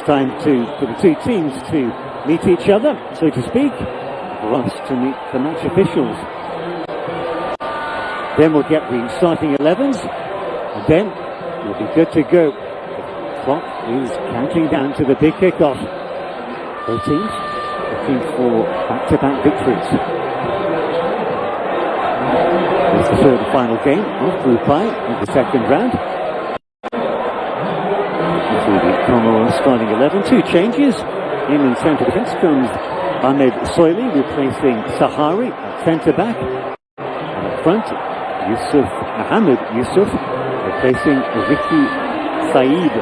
time for the two teams to meet each other, so to speak, for us to meet the match officials. Then we'll get the starting 11s, and then we'll be good to go. The clock is counting down to the big kickoff. Both teams looking for back-to-back victories. It's the third and final game of Group I in the second round. The Comoros starting 11, two changes. In centre defence comes Ahmed Soili replacing Sahari at centre back. And up front, Mohamed Yusuf replacing Ricky Saeed.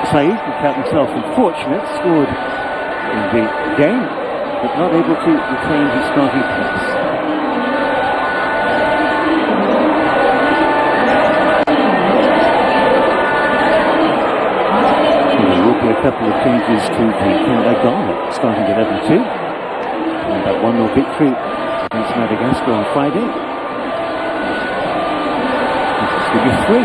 Saeed, who found himself unfortunate, scored in the game, but not able to retain his starting place. A couple of changes to the Ghana starting 11-2. And that 1-0 victory against Madagascar on Friday. This is going to be 3.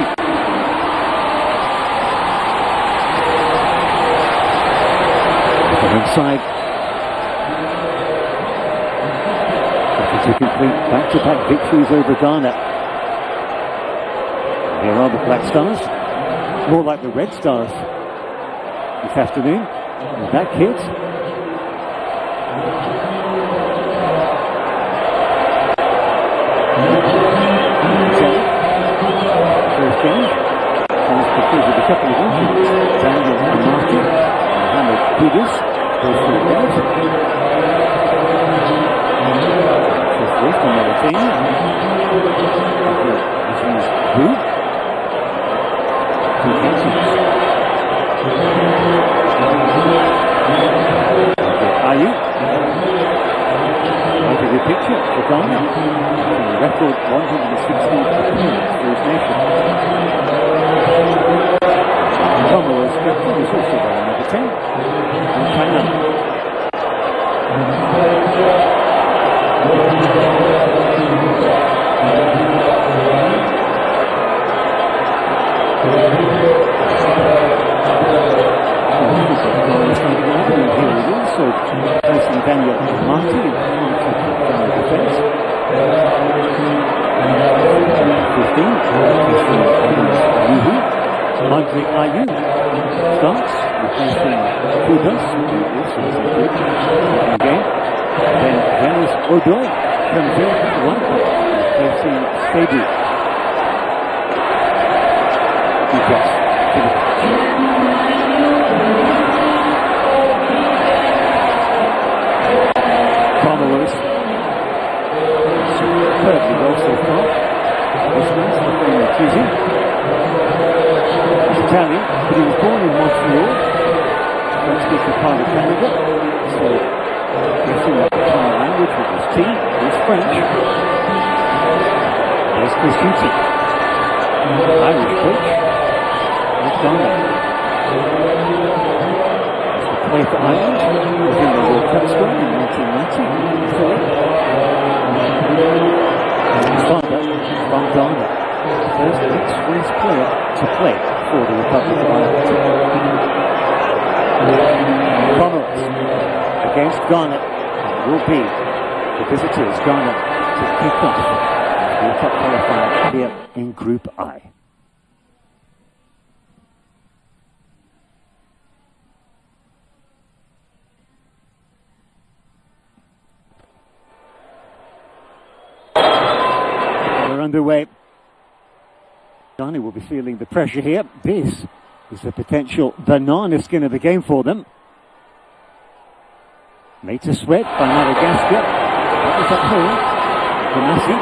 The home side looking to complete back-to-back victories over Ghana. Here are the Black Stars, more like the Red Stars this afternoon. And that kid. First change. Comes because of a couple of injuries. Daniel Amati and Mohamed Kudus goes through the bench. Fifth week on the team. This is who? Two cancels. Ayu into the picture for Ghana, a record 160 appearances for his nation. Comoros captain is also wearing number 10 in China. So placing Daniel Marty in defence. 15, Andre Ayu starts, replacing Kubas, who also is a good game. Then Dennis Odoy comes in at 1 point, replacing Seydou. Kubas to the Comoros, superbly well so far. This man's looking accusing. He's Italian, but he was born in Montreal. Don't speak a part of Canada, so guessing that the common language with his team is French. There's Chris Hutton, Irish coach of Ghana. Play for Ireland within the World Cup squad in 1990. His father from Ghana, the first ex-French player to play for the Republic of Ireland. Comoros against Ghana will be the visitors. Ghana to kick off the World Cup qualifier here in Group I. Underway. Ghana will be feeling the pressure here. This is the potential banana skin of the game for them. Made to sweat by Madagascar. That was uphill. Ganassi.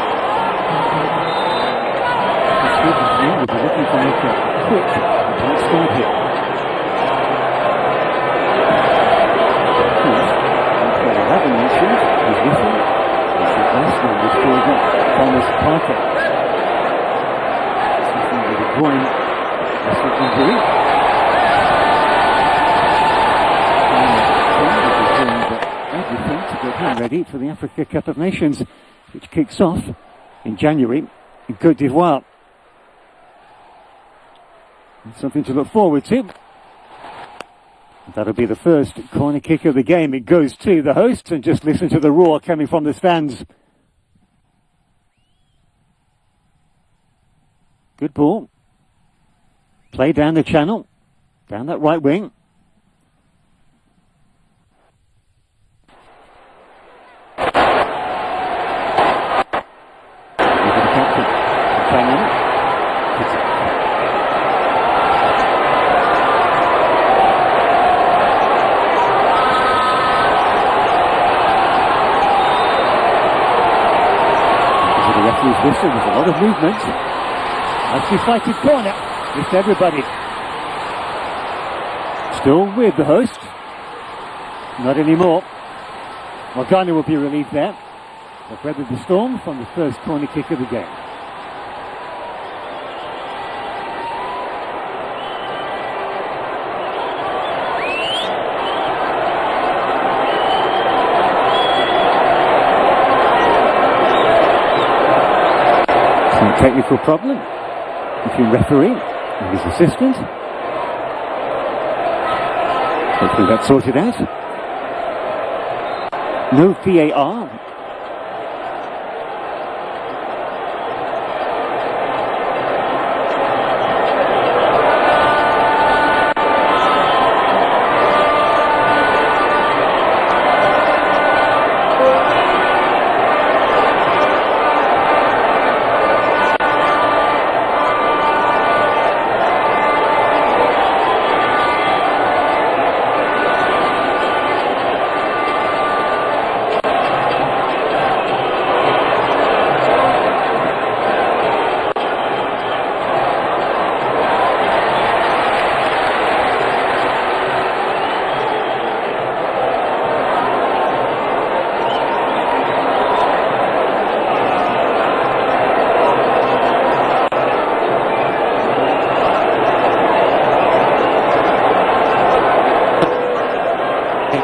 The Swedish team will be looking to make a quick start here. Of course, 11 mentioned is missing. It's the last one was filled up. Thomas Parker. Suffering with a groin muscle injury. Everything to get him ready for the Africa Cup of Nations, which kicks off in January in Côte d'Ivoire. Something to look forward to. That'll be the first corner kick of the game. It goes to the hosts, and just listen to the roar coming from the stands. Good ball. Play down the channel, down that right wing. There's a lot of movement. Nicely fighted corner. Missed everybody. Still with the host. Not anymore. Well, Ghana will be relieved there. They've weathered the storm from the first corner kick of the game. Technical problem between referee and his assistant. Hopefully that's sorted out. No VAR.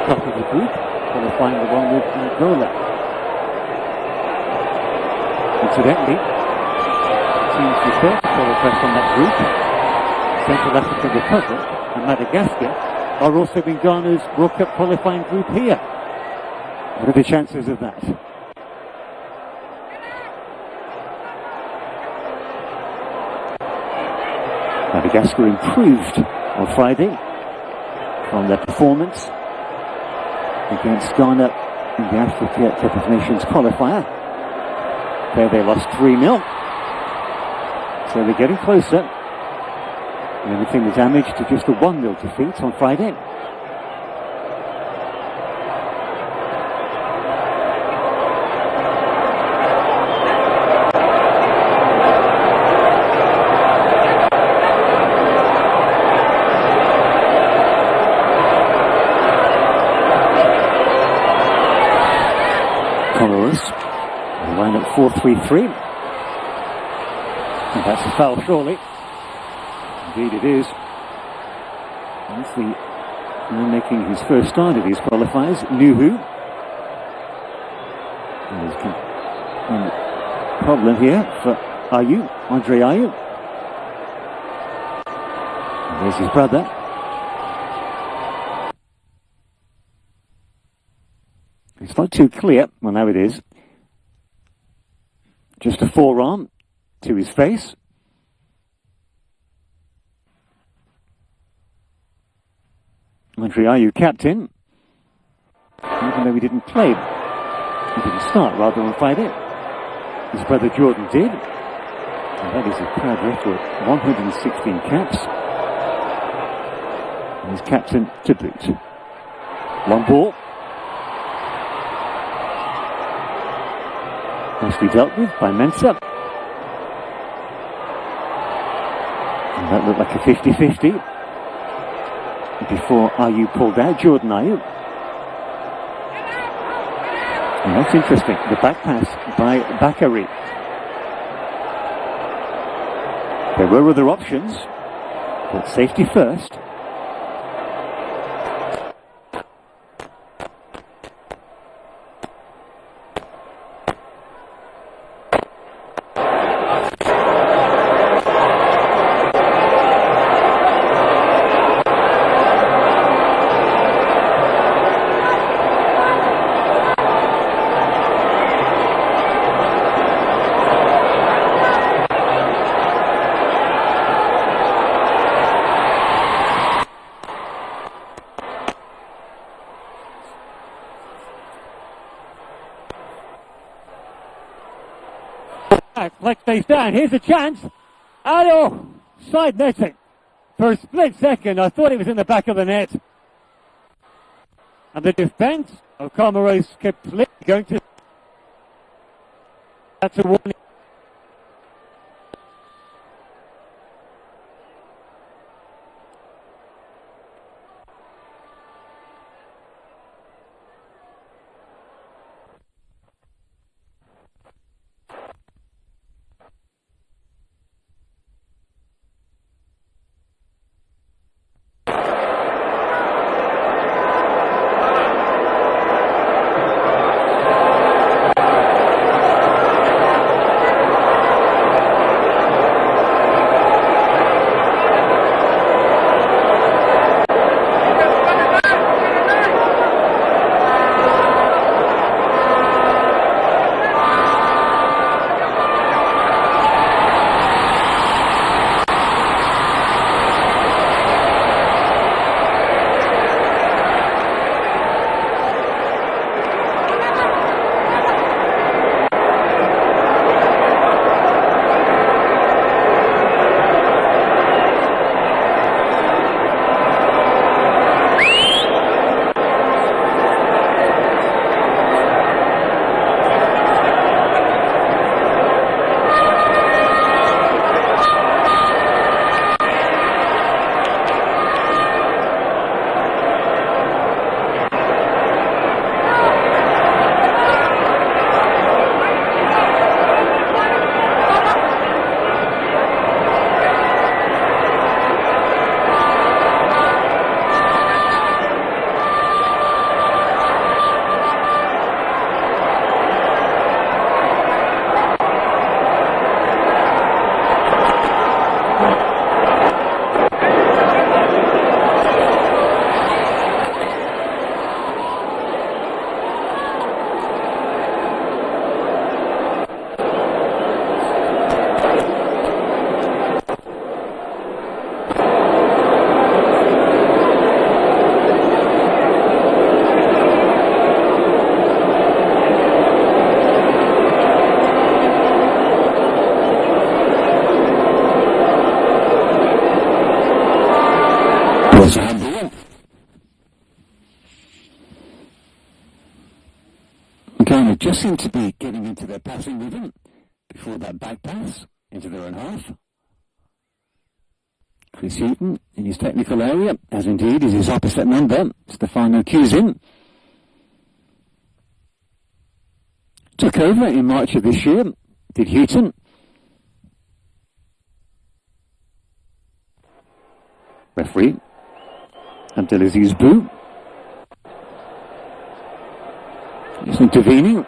Top of the group, qualifying along with Angola. Incidentally, teams who failed to qualify from that group, Central African Republic and Madagascar, are also in Ghana's World Cup qualifying group here. What are the chances of that? Madagascar improved on Friday from their performance against Ghana in the Africa Cup of Nations qualifier. There they lost 3-0. So they're getting closer. And everything was damaged to just a 1-0 defeat on Friday. Comoros line up 4-3-3. And that's a foul, surely. Indeed it is. That's the man making his first start of these qualifiers, Nuhu. There's a problem here for Andre Ayew. And there's his brother. It's not too clear. Well, now it is. Just a forearm to his face. Andre Ayew captain. Even though he didn't play, he didn't start rather on Friday. His brother Jordan did. And that is a proud record. 116 caps. And he's captain to boot. Long ball. Nicely dealt with by Mensah. And that looked like a 50-50 before Ayew pulled out, Jordan Ayew. And that's interesting, the back pass by Bakary. There were other options, but safety first. Flex stays down. Here's a chance. Oh, side netting. For a split second, I thought it was in the back of the net. And the defence of Comoros completely going to... That's a warning. Ghana just seem to be getting into their passing rhythm before that back pass into their own half. Chris Houghton in his technical area, as indeed is his opposite number, Stefano Cusin. Took over in March of this year, did Houghton. Referee, Abdelaziz Bou. He's intervening.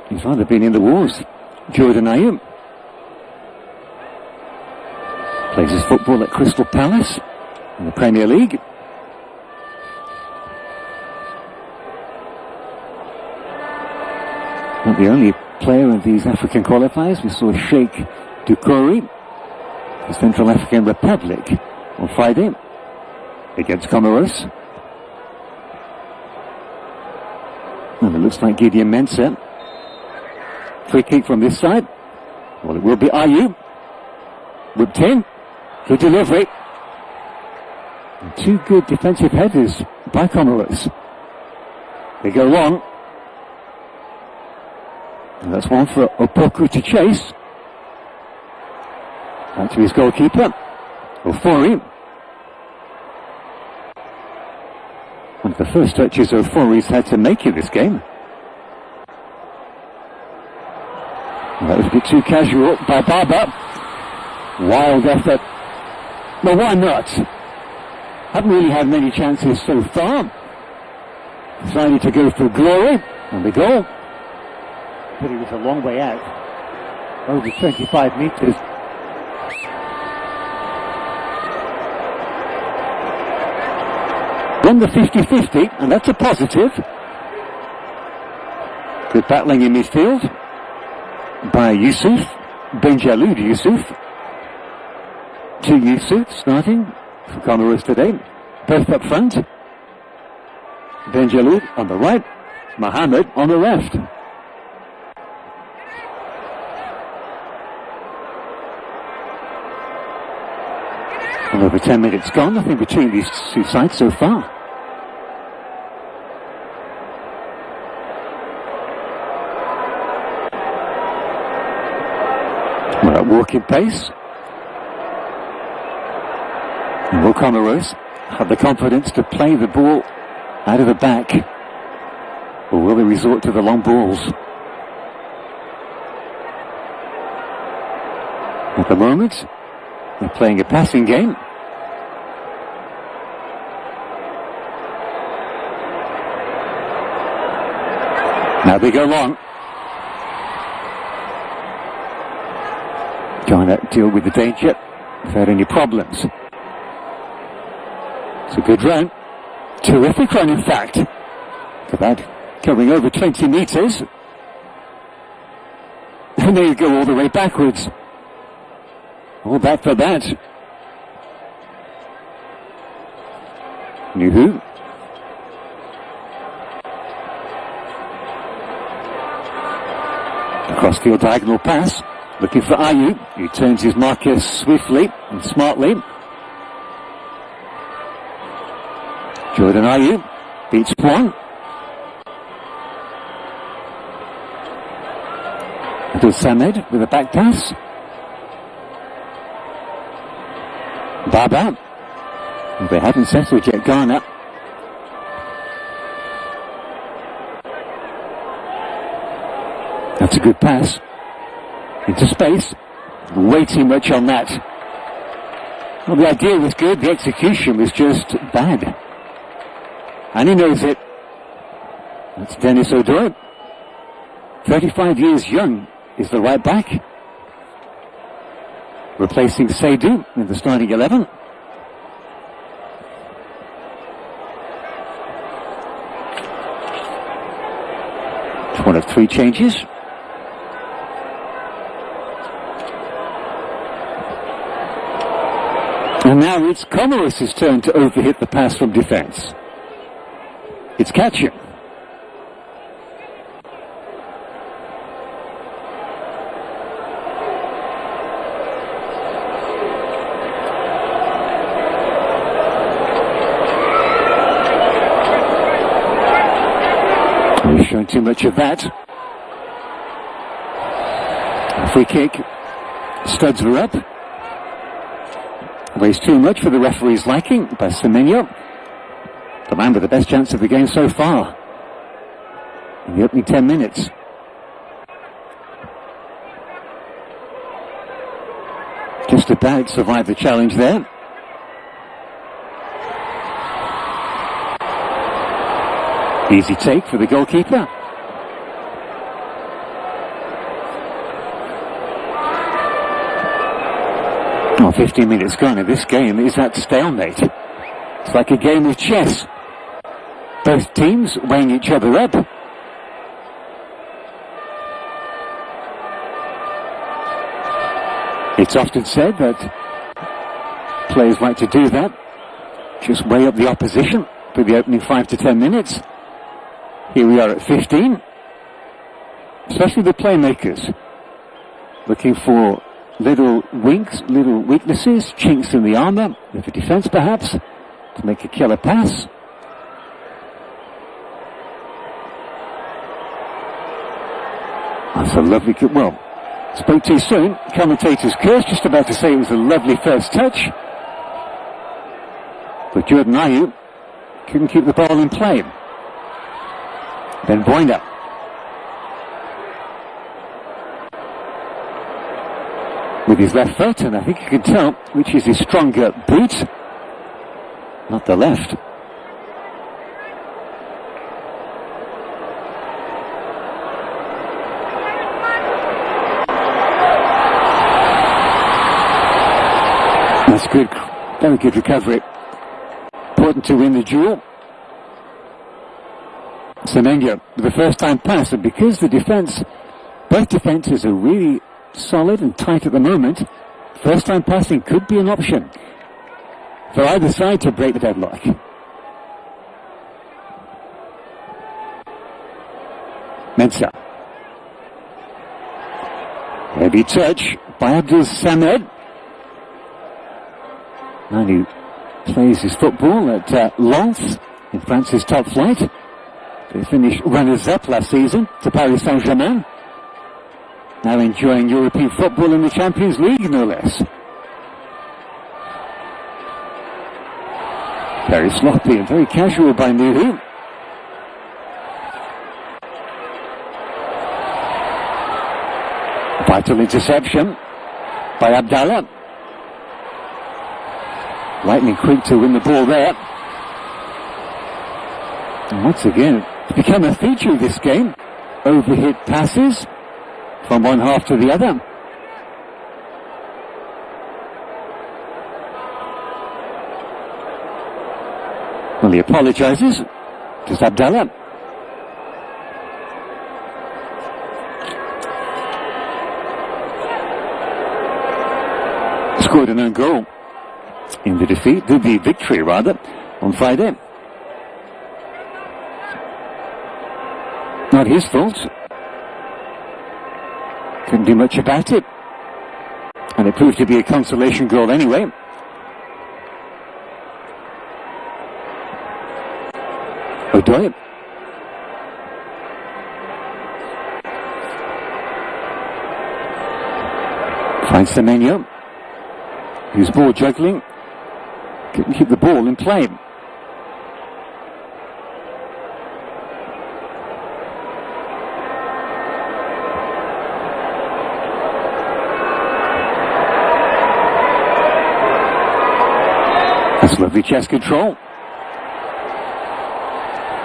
He's rather been in the wars. Jordan Ayew plays his football at Crystal Palace in the Premier League. Not the only player of these African qualifiers. We saw Sheikh Dukori, the Central African Republic, on Friday against Comoros. And it looks like Gideon Mensah. Free kick from this side. Well, it will be Ayew. Whipped in. Good delivery. And two good defensive headers by Comoros. They go long. And that's one for Opoku to chase. Back to his goalkeeper, Ofori. One of the first touches Ofori's had to make in this game. And that was a bit too casual by Baba. Wild effort. Well, why not? Haven't really had many chances so far. Decided to go for glory on the goal. But he was a long way out. Over 25 metres. Won the 50-50, and that's a positive. Good battling in midfield by Yusuf, Benjaloud Yusuf. Two Yusuf starting for Comoros today. Both up front. Benjaloud on the right, Mohammed on the left. And over 10 minutes gone, nothing between these two sides so far. We're at walking pace. And will Comoros have the confidence to play the ball out of the back? Or will they resort to the long balls? At the moment, they're playing a passing game. Now they go long. Trying to deal with the danger without any problems. It's a good run. Terrific run, in fact. Look at that. Going over 20 metres. And there you go, all the way backwards. All that for that. Nuhu. Across field diagonal pass. Looking for Ayu. He turns his marker swiftly and smartly. Jordan Ayu beats one. Abdul Samed with a back pass. Baba. They haven't settled yet, Ghana. That's a good pass. Into space. Way too much on that. Well, the idea was good, the execution was just bad. And he knows it. That's Dennis Odoi. 35 years young is the right back. Replacing Seydu in the starting 11. It's one of three changes. And now it's Comoros' turn to overhit the pass from defence. It's catching. We've shown too much of that. Free kick. Studs are up. Weighs too much for the referee's liking by Semenyo. The man with the best chance of the game so far in the opening 10 minutes. Just about survived the challenge there. Easy take for the goalkeeper. Oh, 15 minutes gone and this game is at stalemate. It's like a game of chess. Both teams weighing each other up. It's often said that players like to do that. Just weigh up the opposition for the opening 5 to 10 minutes. Here we are at 15. Especially the playmakers. Looking for little winks, little weaknesses, chinks in the armour, with the defence perhaps, to make a killer pass. That's a lovely, well, spoke too soon. Commentator's curse, just about to say it was a lovely first touch. But Jordan Ayu couldn't keep the ball in play. Ben Boyner. With his left foot, and I think you can tell which is his stronger boot, not the left. That's good, very good recovery. Important to win the duel. Semenyo with the first time pass, and because the defence, both defences are really solid and tight at the moment, first time passing could be an option for either side to break the deadlock. Mensah. Heavy touch by Abdul Samed. Man who plays his football at Lens in France's top flight. They finished runners-up last season to Paris Saint-Germain. Now enjoying European football in the Champions League, no less. Very sloppy and very casual by Nuhu. Vital interception by Abdallah. Lightning quick to win the ball there. And once again, it's become a feature of this game. Overhit passes from one half to the other. Well, he apologises to Abdallah. Scored an own goal in the victory rather, on Friday. Not his fault. Couldn't do much about it. And it proved to be a consolation goal anyway. Odoi. Finds Semenyo, who's ball juggling. Couldn't keep the ball in play. That's lovely chest control.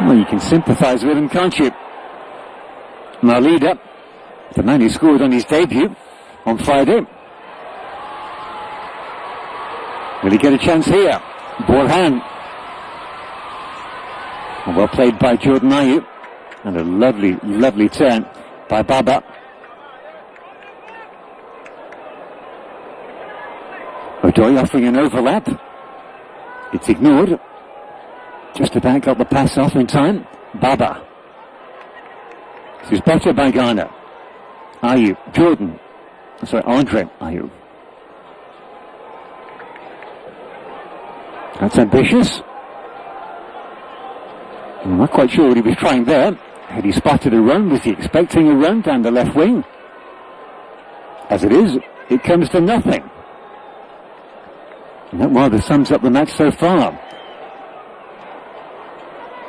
Well, you can sympathise with him, can't you? Now leader, the man who scored on his debut on Friday. Will he get a chance here? Ball hand. Well played by Jordan Ayew. And a lovely, lovely turn by Baba. Odoi offering an overlap. It's ignored. Just about got the pass off in time. Baba. This is better by Ghana. Ayew. Jordan. Sorry, Andre Ayew. That's ambitious. I'm not quite sure what he was trying there. Had he spotted a run? Was he expecting a run down the left wing? As it is, it comes to nothing. And that rather sums up the match so far.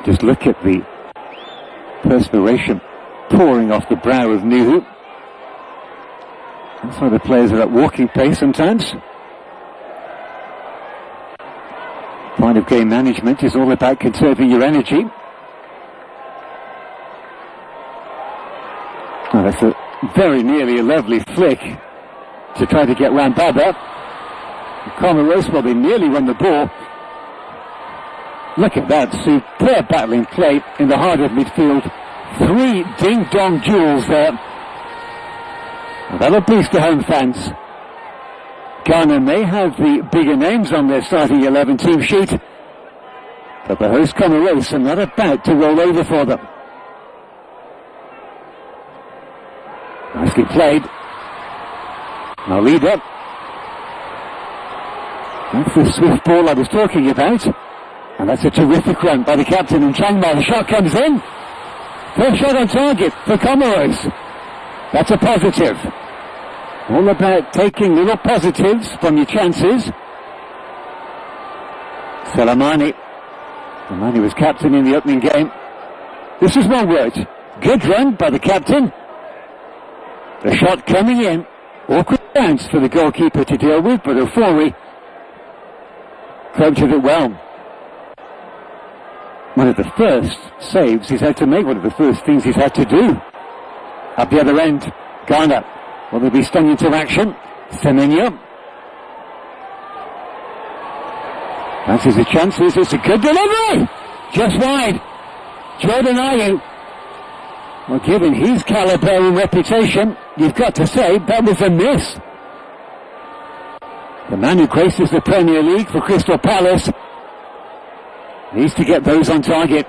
Just look at the perspiration pouring off the brow of Nuhu. That's why the players are at walking pace sometimes. Point of game management is all about conserving your energy. Oh, that's very nearly a lovely flick to try to get round Baba. Comoros will be nearly won the ball. Look at that superb battling play in the heart of midfield. 3 ding-dong duels there. Well, that'll boost the home fans. Ghana may have the bigger names on their starting 11 team sheet, but the host Comoros are not about to roll over for them. Nicely played. Now lead up. That's the swift ball I was talking about. And that's a terrific run by the captain in Changma. The shot comes in. First shot on target for Comoros. That's a positive. All about taking little positives from your chances. Salamani, the man who was captain in the opening game. This is one word. Good run by the captain. The shot coming in. Awkward bounce for the goalkeeper to deal with, but Ofori coped with it well. One of the first saves he's had to make, one of the first things he's had to do. Up the other end, Ghana. Will they be stung into action? Semenyo. Fancies the chances. It's a good delivery! Just wide. Jordan Ayew. Well, given his calibre and reputation, you've got to say that was a miss. The man who graces the Premier League for Crystal Palace needs to get those on target.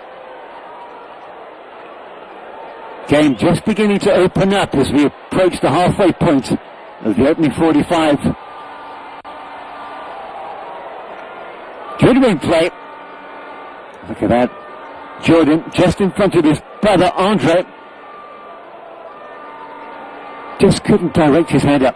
Game just beginning to open up as we approach the halfway point of the opening 45. Good wing play. Look at that. Jordan just in front of his brother Andre. Just couldn't direct his head up.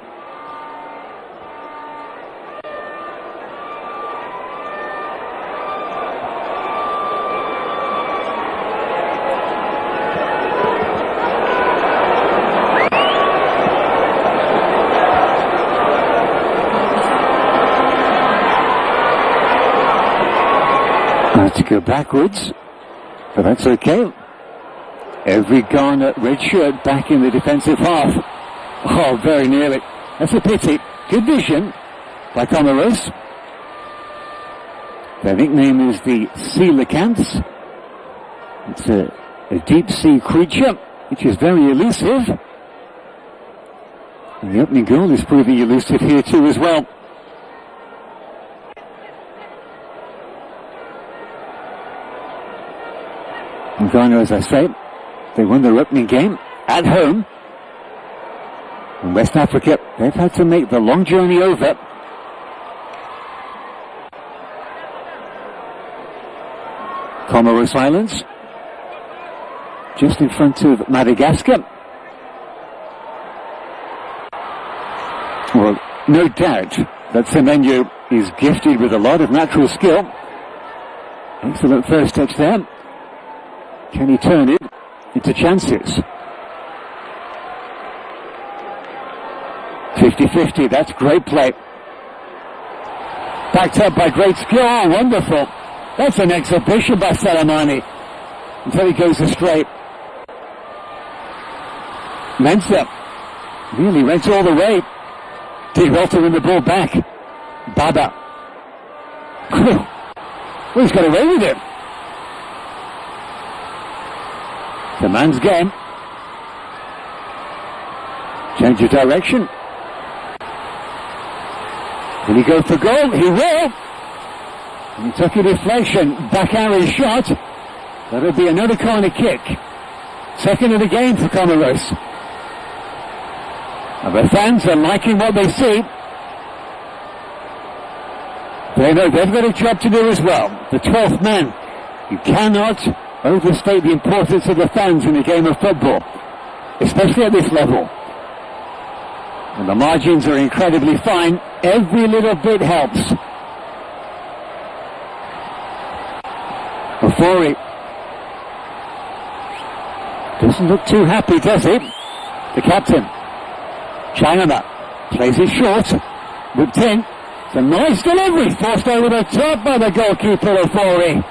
To go backwards, but that's okay. Every Ghana red shirt back in the defensive half. Oh, very nearly. That's a pity. Good vision by Comoros. Their nickname is the coelacanths. It's a deep sea creature which is very elusive. And the opening goal is proving elusive here too as well. And Ghana, as I say, they won their opening game at home. In West Africa, they've had to make the long journey over. Comoros Islands, just in front of Madagascar. Well, no doubt that Semenyo is gifted with a lot of natural skill. Excellent first touch there. Can he turn it into chances? 50-50, that's great play. Backed up by great skill, oh, wonderful. That's an exhibition by Salamani. Until he goes astray. Mensah really went all the way. Did well to win the ball back. Baba. Well, he's got away with it. The man's game. Change of direction. Will he go for goal? He will. And he took a deflection. Back arrow shot. That'll be another corner kick. Second of the game for Comoros. And the fans are liking what they see. They know they've got a job to do as well. The 12th man. You cannot overstate the importance of the fans in the game of football, especially at this level. And the margins are incredibly fine. Every little bit helps. Ofori doesn't look too happy, does he? The captain. Changama plays it short. Whipped in. It's a nice delivery. Forced over the top by the goalkeeper, Ofori.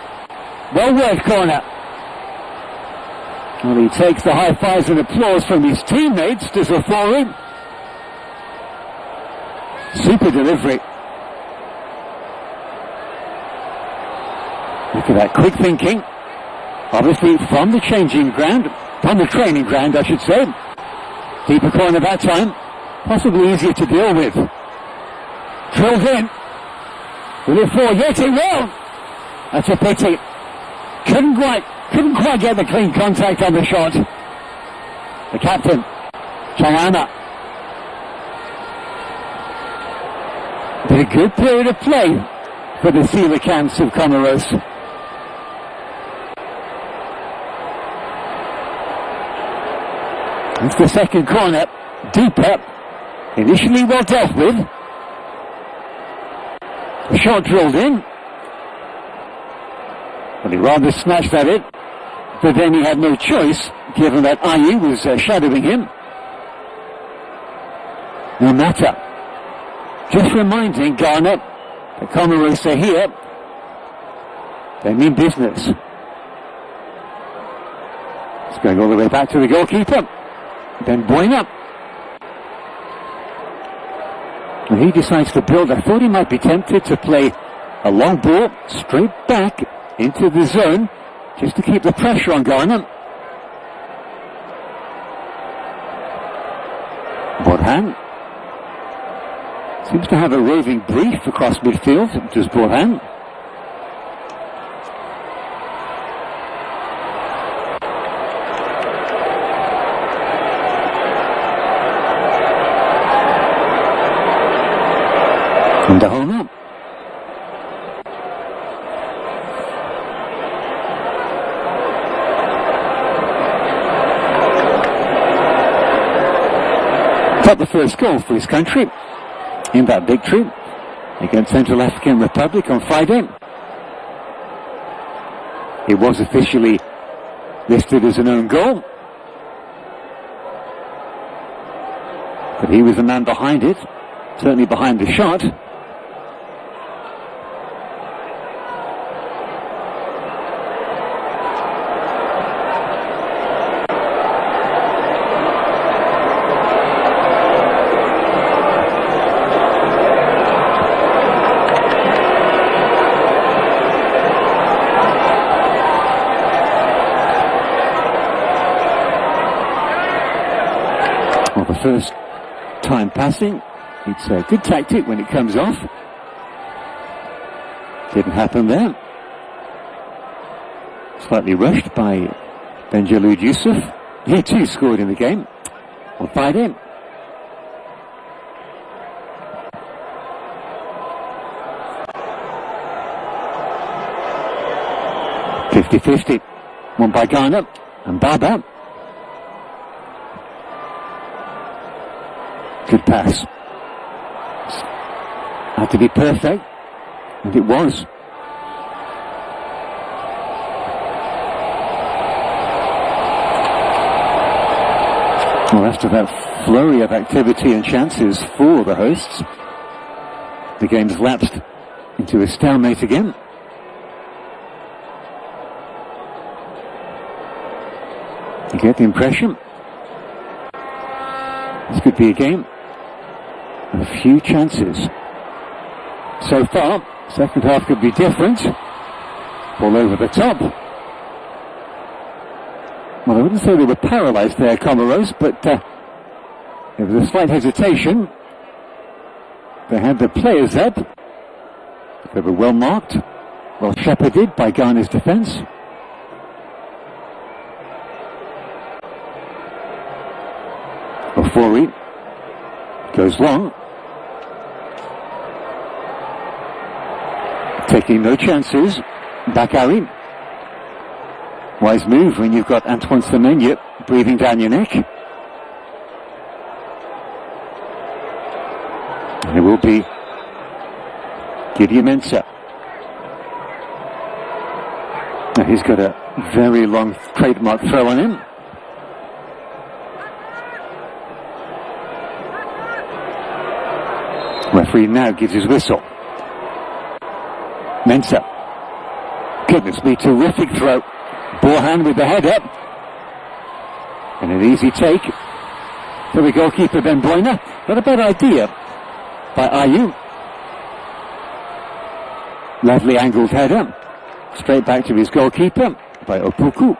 Well worked corner. Well, he takes the high fives and applause from his teammates, does Ofori. Super delivery. Look at that quick thinking. Obviously from the changing ground, from the training ground I should say. Deeper corner that time. Possibly easier to deal with. Drilled in. Will it fall? Yes, it will. That's a pity. Couldn't quite get the clean contact on the shot. The captain, Changama. But a good period of play for the coelacanths of Comoros. It's the second corner, deeper, initially well dealt with. The shot drilled in. Well, he rather snatched at it, but then he had no choice, given that Ayi was shadowing him. No matter. Just reminding Ghana that Comoros are here. They mean business. It's going all the way back to the goalkeeper. Then Boyna. And he decides to build. I thought he might be tempted to play a long ball straight back into the zone just to keep the pressure on Ghana. Borhan seems to have a roving brief across midfield. Does Borhan? And the home up. got the first goal for his country in that victory against Central African Republic on Friday. It was officially listed as an own goal, but he was the man behind it, certainly behind the shot. Well, the first time passing, it's a good tactic when it comes off. Didn't happen there. Slightly rushed by Benjalud Yusuf. He too scored in the game on Friday. (50-50). Won by Ghana and Baba. Good pass. Had to be perfect, and it was. Well, after that flurry of activity and chances for the hosts, the game's lapsed into a stalemate again. You get the impression this could be a game. A few chances. So far, second half could be different. Ball over the top. Well, I wouldn't say they were paralysed there, Comoros, but there was a slight hesitation. They had the players up. They were well marked, well shepherded by Ghana's defence. Ofori goes long. Taking no chances. Bakary. Wise move when you've got Antoine Semenyo breathing down your neck. And it will be Gideon Mensah. Now he's got a very long trademark throw on him. Referee now gives his whistle. Mensah. Goodness me, terrific throw. Borhan with the head up. And an easy take for the goalkeeper Ben Boyner. Not a bad idea by Ayew. Lovely angled header. Straight back to his goalkeeper by Opoku.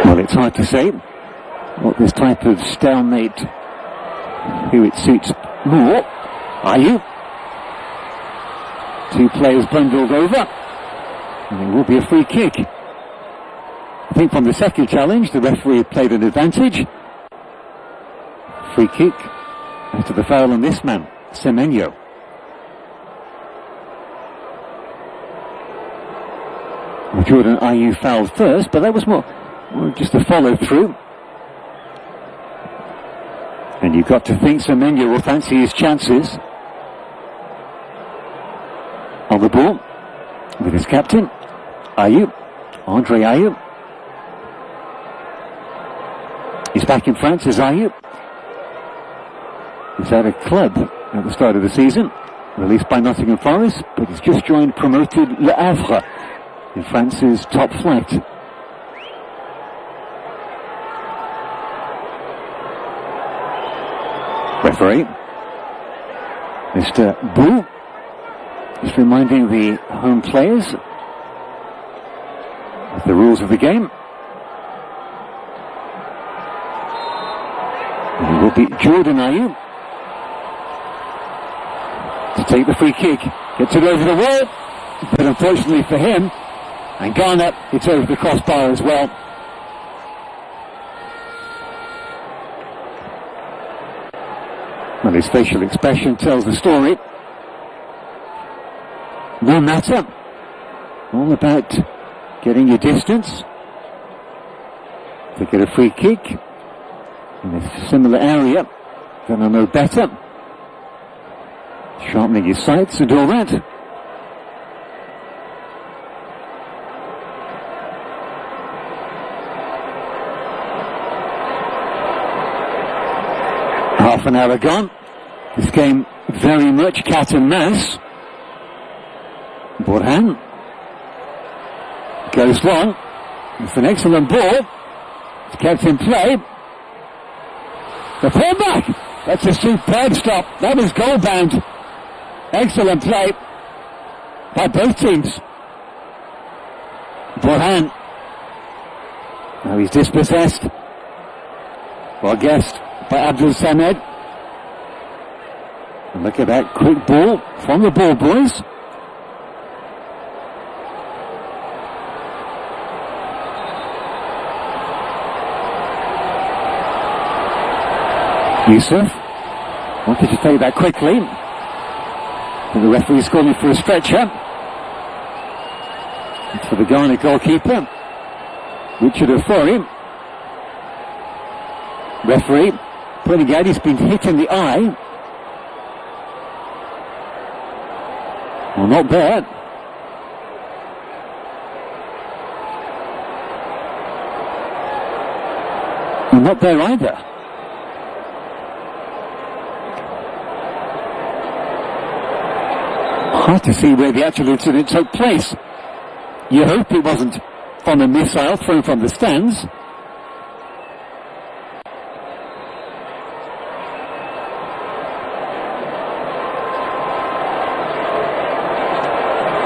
Well, it's hard to say what this type of stalemate, who it suits more. Ayew. Two players bundled over, and it will be a free kick. I think from the second challenge, the referee played an advantage. Free kick after the foul on this man, Semenyo. Well, Jordan Ayew fouled first, but that was more just a follow through. And you've got to think Semenyo will fancy his chances. On the ball with his captain, Ayew, Andre Ayew. He's back in France as Ayew. He's at a club at the start of the season, released by Nottingham Forest, but he's just joined promoted Le Havre in France's top flight. Referee, Mr. Bou, just reminding the home players of the rules of the game. And it will be Jordan Ayew to take the free kick. Gets it over the wall, but unfortunately for him and Ghana, it's over the crossbar as well. Well, Well, his facial expression tells the story. No matter. All about getting your distance. To get a free kick in a similar area. Gonna know better. Sharpening his sights and all that. Half an hour gone. This game very much cat and mouse. Borhan goes long. It's an excellent ball. It's kept in play. The PLAYBACK. That's a superb stop. That was goal bound. Excellent play by both teams. Borhan. Now he's dispossessed. Well guessed by Abdul Samed. And look at that quick ball from the ball boys. Yusuf wanted to take that quickly, but the referee's calling for a stretcher. It's for the Ghana goalkeeper, Richard Ofori. Referee pointing out he's been hit in the eye. Well, not bad. Well, not there either. Hard to see where the actual incident took place. You hope it wasn't from a missile thrown from the stands.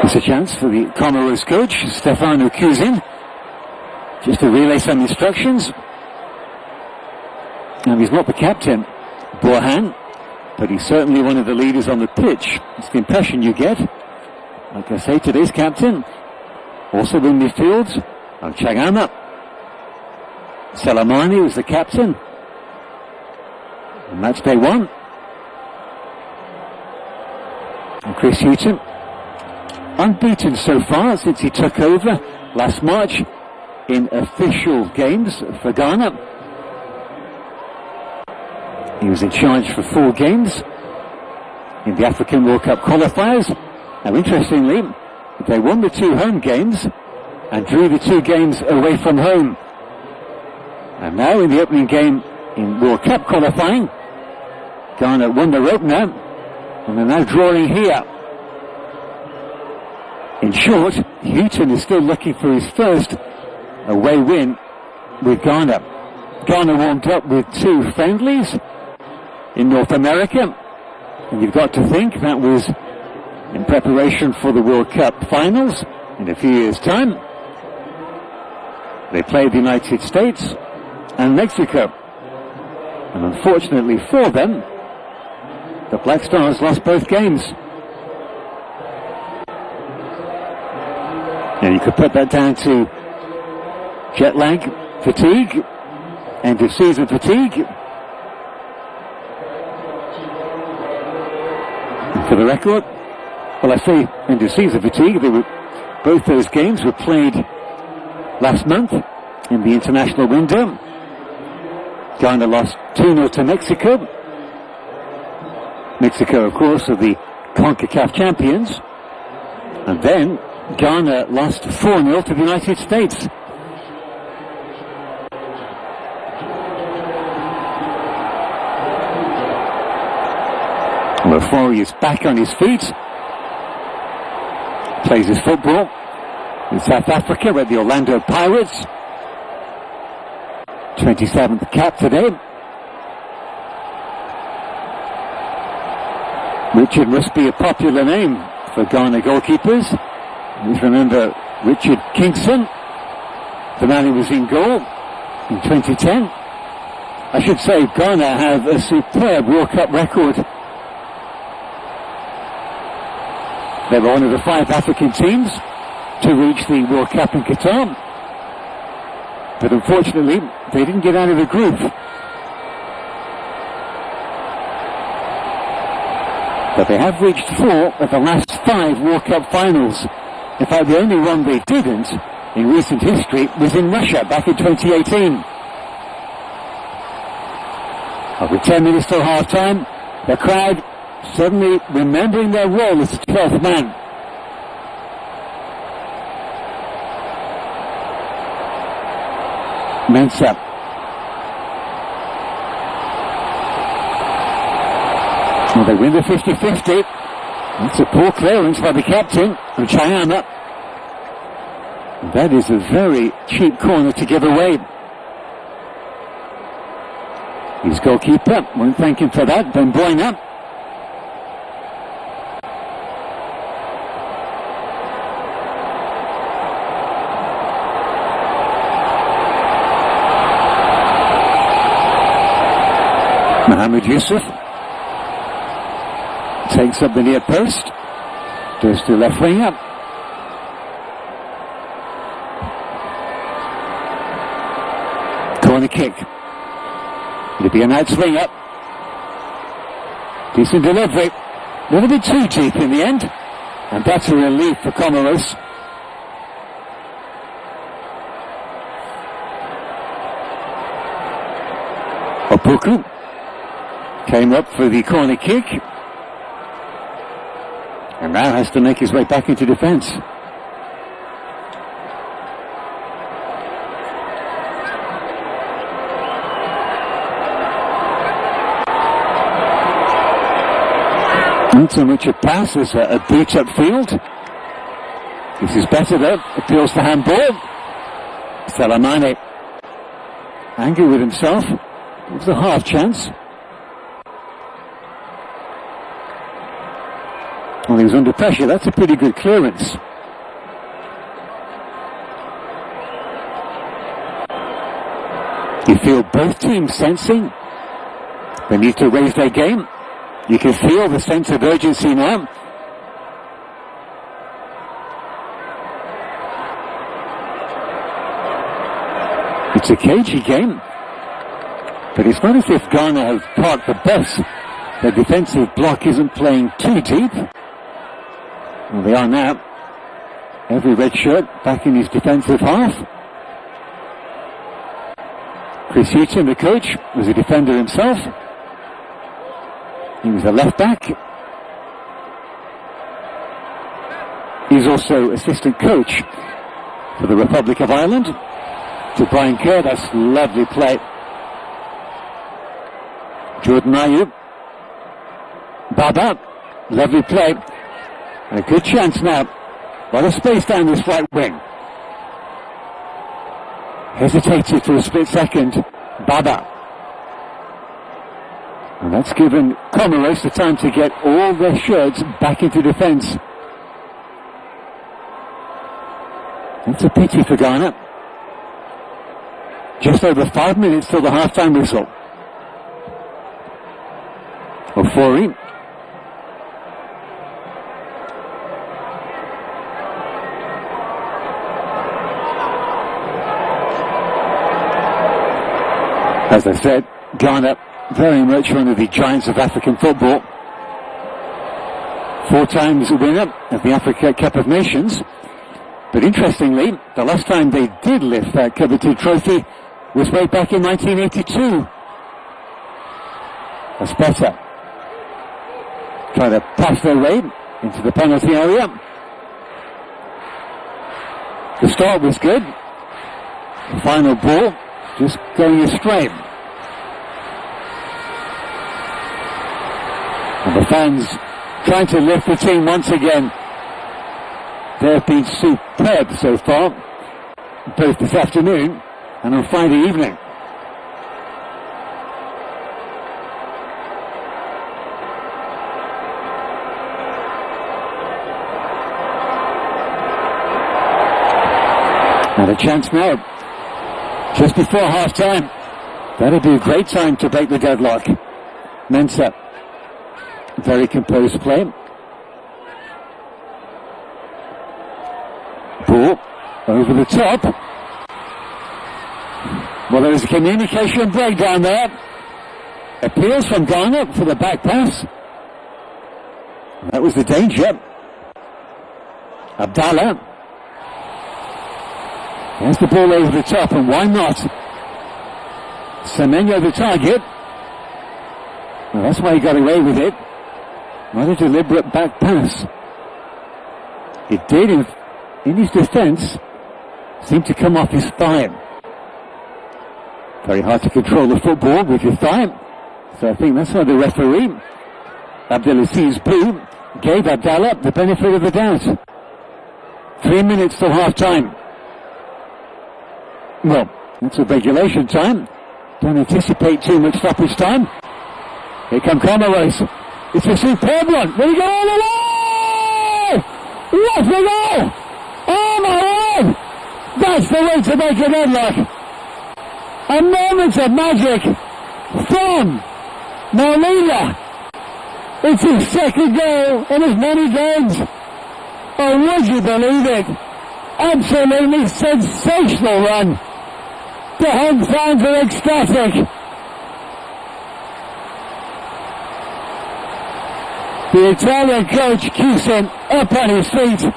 It's a chance for the Comoros coach, Stefano Kuzin, just to relay some instructions. And he's not the captain, Borhan, but he's certainly one of the leaders on the pitch. It's the impression you get. Like I say, today's captain, also in midfield, Chagama. Salamani was the captain. And match day one. And Chris Houghton, unbeaten so far since he took over last March in official games for Ghana. He was in charge for 4 games in the African World Cup qualifiers. Now, interestingly, they won the 2 home games and drew the 2 games away from home. And now in the opening game in World Cup qualifying, Ghana won their opener and they're now drawing here. In short, Houghton is still looking for his first away win with Ghana. Ghana warmed up with 2 friendlies in North America, and you've got to think that was in preparation for the World Cup finals in a few years' time. They played the United States and Mexico, and unfortunately for them, the Black Stars lost both games. And you could put that down to jet lag, fatigue, end of season fatigue. And for the record, well, I say end of season fatigue. Both those games were played last month in the international window. Ghana lost 2-0 to Mexico. Mexico, of course, are the CONCACAF champions. And then Ghana lost 4-0 to the United States. Ofori is back on his feet. Plays his football in South Africa at the Orlando Pirates. 27th cap today. Richard must be a popular name for Ghana goalkeepers. Please remember Richard Kingston, the man who was in goal in 2010. I should say Ghana have a superb World Cup record. They were one of the 5 African teams to reach the World Cup in Qatar. But unfortunately, they didn't get out of the group. But they have reached 4 of the last 5 World Cup finals. In fact, the only one they didn't in recent history was in Russia back in 2018. With 10 minutes till half-time, the crowd suddenly remembering their role as the 12th man. Mensah. Well, they win the 50-50. That's a poor clearance by the captain, Chayama. That is a very cheap corner to give away. His goalkeeper won't thank him for that. Ben Boyna. Mohamed Yusuf takes up the near post, goes to left wing up. Corner kick. It'll be a nice swing up. Decent delivery. A little bit too deep in the end, and that's a relief for Comoros. Opoku came up for the corner kick, and now has to make his way back into defence. Not so much a pass as a boot up field. This is better though. Appeals to handball. Salamane angry with himself. It was a half chance. Well, he was under pressure. That's a pretty good clearance. You feel both teams sensing they need to raise their game. You can feel the sense of urgency now. It's a cagey game, but it's not as if Ghana have parked the bus. Their defensive block isn't playing too deep. Well, they are now. Every red shirt back in his defensive half. Chris Hughton, the coach, was a defender himself. He was a left back. He's also assistant coach for the Republic of Ireland. To Brian Kerr, that's lovely play. Jordan Ayew. Baba, lovely play. And a good chance now. A lot of space down this right wing. Hesitated for a split second. Baba. And that's given Comoros the time to get all their shirts back into defence. That's a pity for Ghana. Just over 5 minutes till the half-time whistle. Ofori. As I said, Ghana very much one of the giants of African football. 4 times winner of the Africa Cup of Nations. But interestingly, the last time they did lift that coveted trophy was way back in 1982. That's better. Trying to pass their way into the penalty area. The start was good. The final ball just going astray. And the fans trying to lift the team once again. They've been superb so far, both this afternoon and on Friday evening. And a chance now, just before half-time. That'll be a great time to break the deadlock. Mensah, very composed play. Ball over the top. Well, there is a communication breakdown there. Appeals from Ghana for the back pass. That was the danger. Abdallah. Has the ball over the top, and why not? Semenyo the target. Well, that's why he got away with it. Not a deliberate back pass. It did, in his defence, seem to come off his thigh. Very hard to control the football with your thigh. So I think that's why the referee, Abdelaziz Bou, gave Abdallah the benefit of the doubt. 3 minutes till half time. Well, that's a regulation time. Don't anticipate too much stoppage time. Here come Comoros. It's a superb one. Will he go all the way? What a goal! Oh my word! That's the way to make it headlock. A moment of magic from Molina. It's his second goal in as many games. Oh, would you believe it? Absolutely sensational run. The home fans are ecstatic. The Italian coach keeps him up on his feet.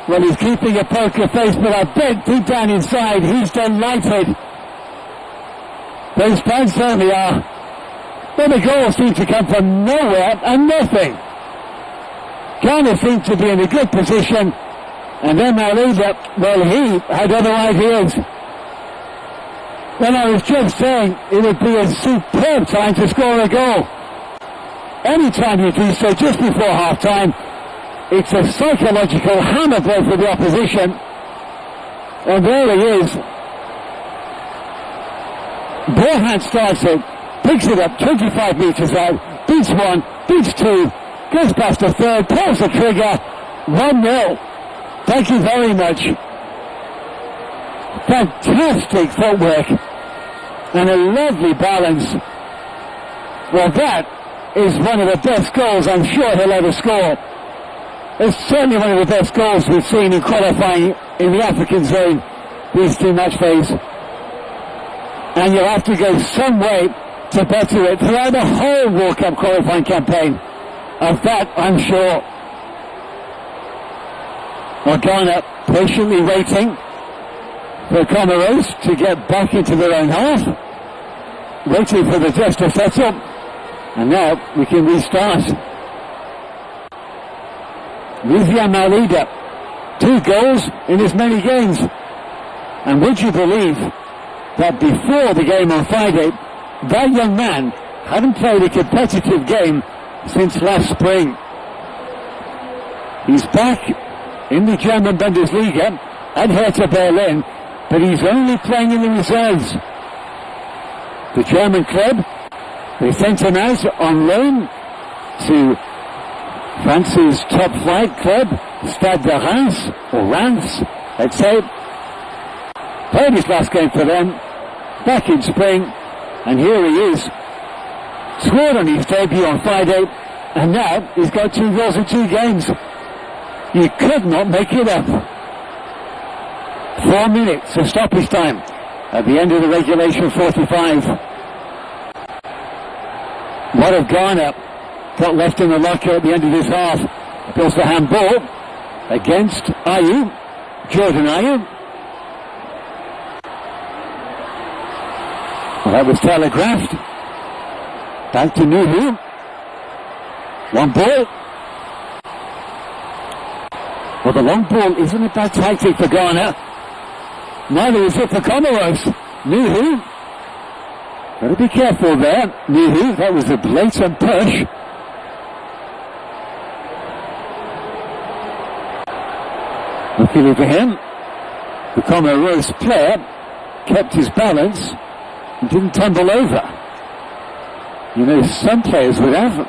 Well, he's keeping a poker face, but I bet deep down inside he's delighted. Those fans certainly are. But the goals seem to come from nowhere and nothing. Ghana seemed to be in a good position, and then Maliba, well, he had other ideas. Well, I was just saying it would be a superb time to score a goal. Anytime you do so just before half-time, it's a psychological hammer blow for the opposition. And there he is. Borhan starts it, picks it up 25 metres out, beats one, beats two, goes past the third, pulls the trigger, 1-0. Thank you very much. Fantastic footwork and a lovely balance. Well, that is one of the best goals I'm sure he'll ever score. It's certainly one of the best goals we've seen in qualifying in the African zone these two match days. And you'll have to go some way to better it throughout the whole World Cup qualifying campaign. Of that, I'm sure. Well, Ghana patiently waiting for Comoros to get back into their own half. Waiting for the dust to settle. And now we can restart. Vivian Malida, 2 goals in as many games. And would you believe that before the game on Friday, that young man hadn't played a competitive game since last spring. He's back in the German Bundesliga at Hertha Berlin, but he's only playing in the reserves. The German club, they sent him out on loan to France's top flight club, Stade de Reims, or Reims, let's say. Played his last game for them, back in spring, and here he is. Scored on his debut on Friday, and now he's got 2 goals in 2 games. You could not make it up. 4 minutes of stoppage time at the end of the regulation 45. What have Ghana got left in the locker at the end of this half? Goes for handball against Ayew, Jordan Ayew. Well, that was telegraphed. Back to Nuhu. 1 ball. Well, the long ball isn't a bad tactic for Ghana. Neither is it for Comoros. Nuhu. Better be careful there. Nuhu, that was a blatant push. Luckily for him, the Comoros player kept his balance and didn't tumble over. You know, some players would have.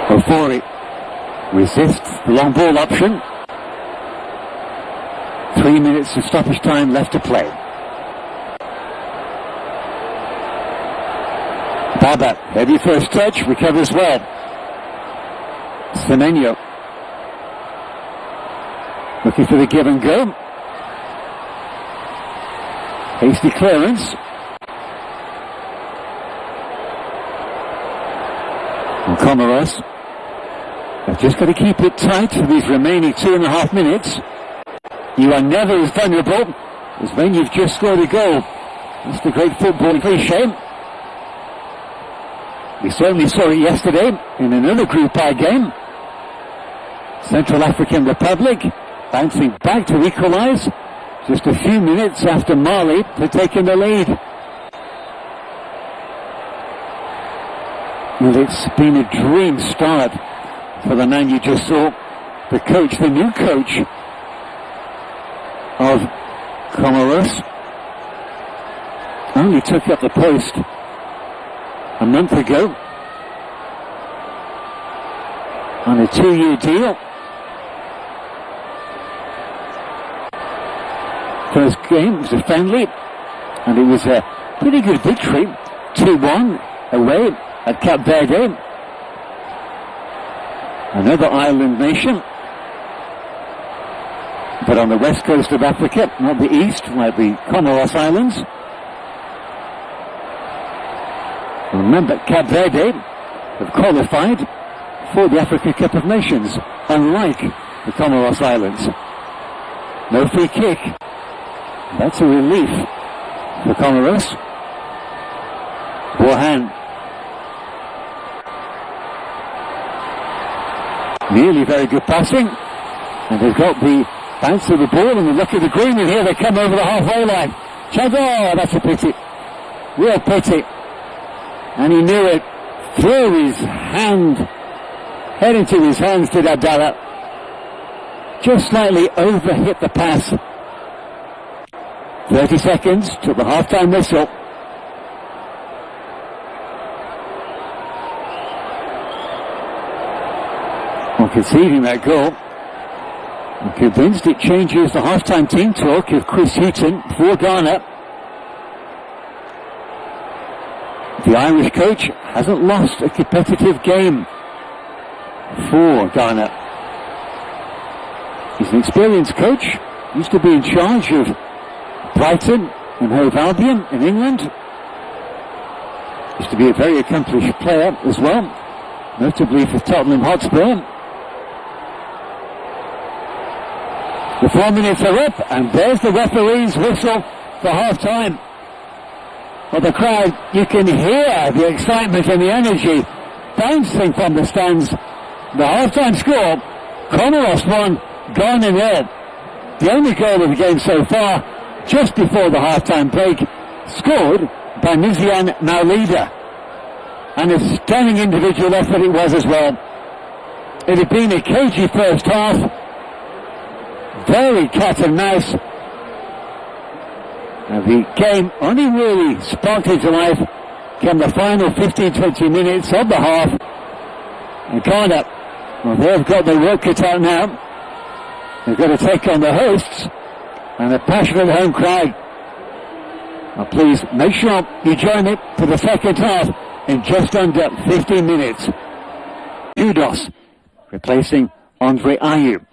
Ofori resists the long ball option. 3 minutes of stoppage time left to play. Baba, heavy first touch, recovers well. Semenyo looking for the give and go. Hasty clearance. And Comoros have just got to keep it tight for these remaining 2.5 minutes. You are never as vulnerable as when you've just scored a goal. That's the great football cliché. We certainly saw it yesterday in another Group I game. Central African Republic bouncing back to equalise just a few minutes after Mali had taken the lead. And it's been a dream start for the man you just saw, the coach, the new coach of Comoros. Only took up the post a month ago on a 2-year deal. First game was a friendly, and it was a pretty good victory, 2-1 away at Cape Verde, another island nation, but on the west coast of Africa, not the east, like the Comoros Islands. Remember, Cape Verde have qualified for the Africa Cup of Nations, unlike the Comoros Islands. No free kick. That's a relief for Comoros. Borhan. Nearly very good passing. And they've got the bounce of the ball and the look of the green, and here they come over the halfway line. Oh, that's a pity. Real pity. And he knew it. Threw his hand, head into his hands, did Abdallah. Just slightly overhit the pass. 30 seconds to the half-time whistle. On conceding that goal, I'm convinced it changes the half-time team talk of Chris Hughton for Ghana. The Irish coach hasn't lost a competitive game for Ghana. He's an experienced coach, used to be in charge of Brighton and Hove Albion in England. Used to be a very accomplished player as well, notably for Tottenham Hotspur. The 4 minutes are up, and there's the referee's whistle for half-time. Well, the crowd, you can hear the excitement and the energy bouncing from the stands. The half-time score, Comoros 1, Ghana 0. The only goal of the game so far, just before the half-time break, scored by Nizian Maulida. And a stunning individual effort it was as well. It had been a cagey first half, very cat and mouse. And the game only really sparked into life come the final 15-20 minutes of the half. And Ghana, well, they've got their work cut out now. They've got to take on the hosts and a passionate home crowd. Now please make sure you join me for the second half in just under 15 minutes. Kudos replacing Andre Ayew.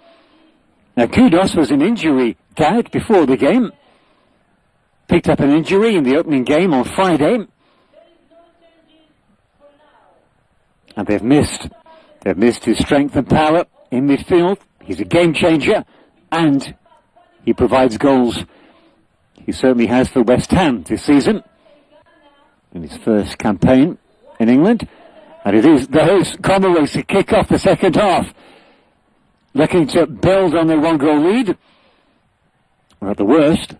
Now Kudos was an injury doubt before the game. Picked up an injury in the opening game on Friday. And they've missed his strength and power in midfield. He's a game changer and he provides goals. He certainly has for West Ham this season in his first campaign in England. And it is the host Comoros to kick off the second half, looking to build on their 1-goal lead, or at the worst,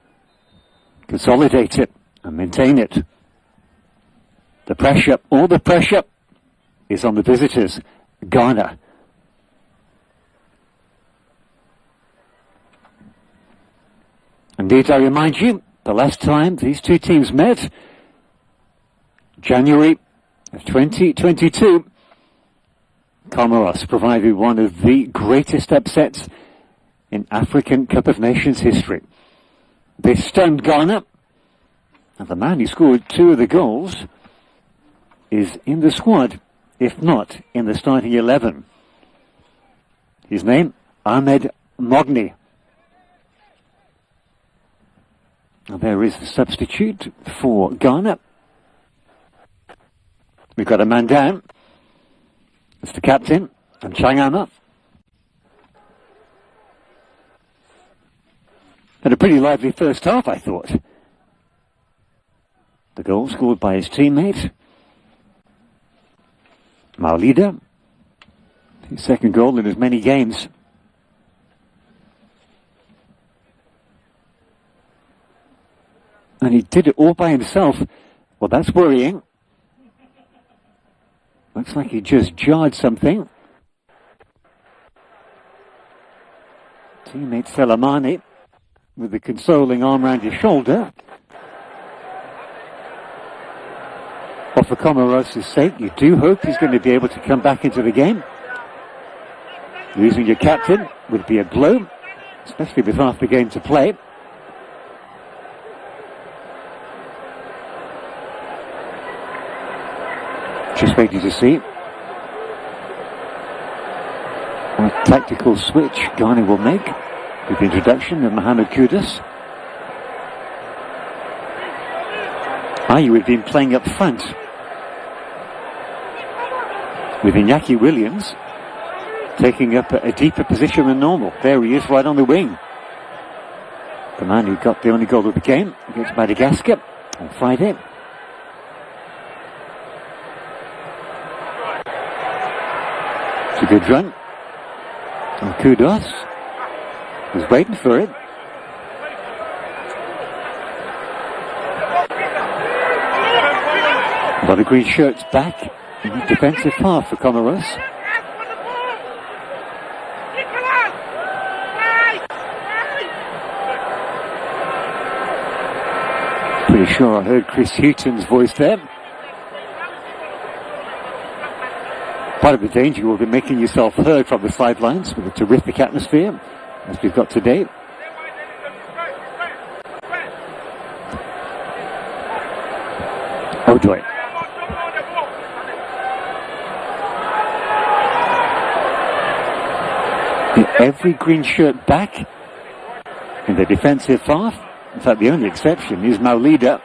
consolidate it and maintain it. The pressure, all the pressure, is on the visitors, Ghana. Indeed, I remind you, the last time these two teams met, January of 2022, Comoros provided one of the greatest upsets in African Cup of Nations history. They stunned Ghana, and the man who scored 2 of the goals is in the squad, if not in the starting 11. His name, Ahmed Mogni. And there is the substitute for Ghana. We've got a man down. It's the captain, and Changama. Had a pretty lively first half, I thought. The goal scored by his teammate, Maulida. His second goal in as many games. And he did it all by himself. Well, that's worrying. Looks like he just jarred something. Teammate Selamani with the consoling arm around his shoulder. Well, for Comoros' sake, you do hope he's going to be able to come back into the game. Losing your captain would be a blow, especially with half the game to play. Just waiting to see what tactical switch Ghana will make with the introduction of Mohamed Kudus. Ayew had been playing up front with Iñaki Williams taking up a deeper position than normal. There he is, right on the wing. The man who got the only goal of the game against Madagascar on Friday. It's a good run. And Kudus was waiting for it. A lot of green shirts back in the defensive half for Comoros. Pretty sure I heard Chris Houghton's voice there. Part of the danger will be making yourself heard from the sidelines with a terrific atmosphere, as we've got today. Odoy. Every green shirt back in the defensive half. In fact, the only exception is Maulida.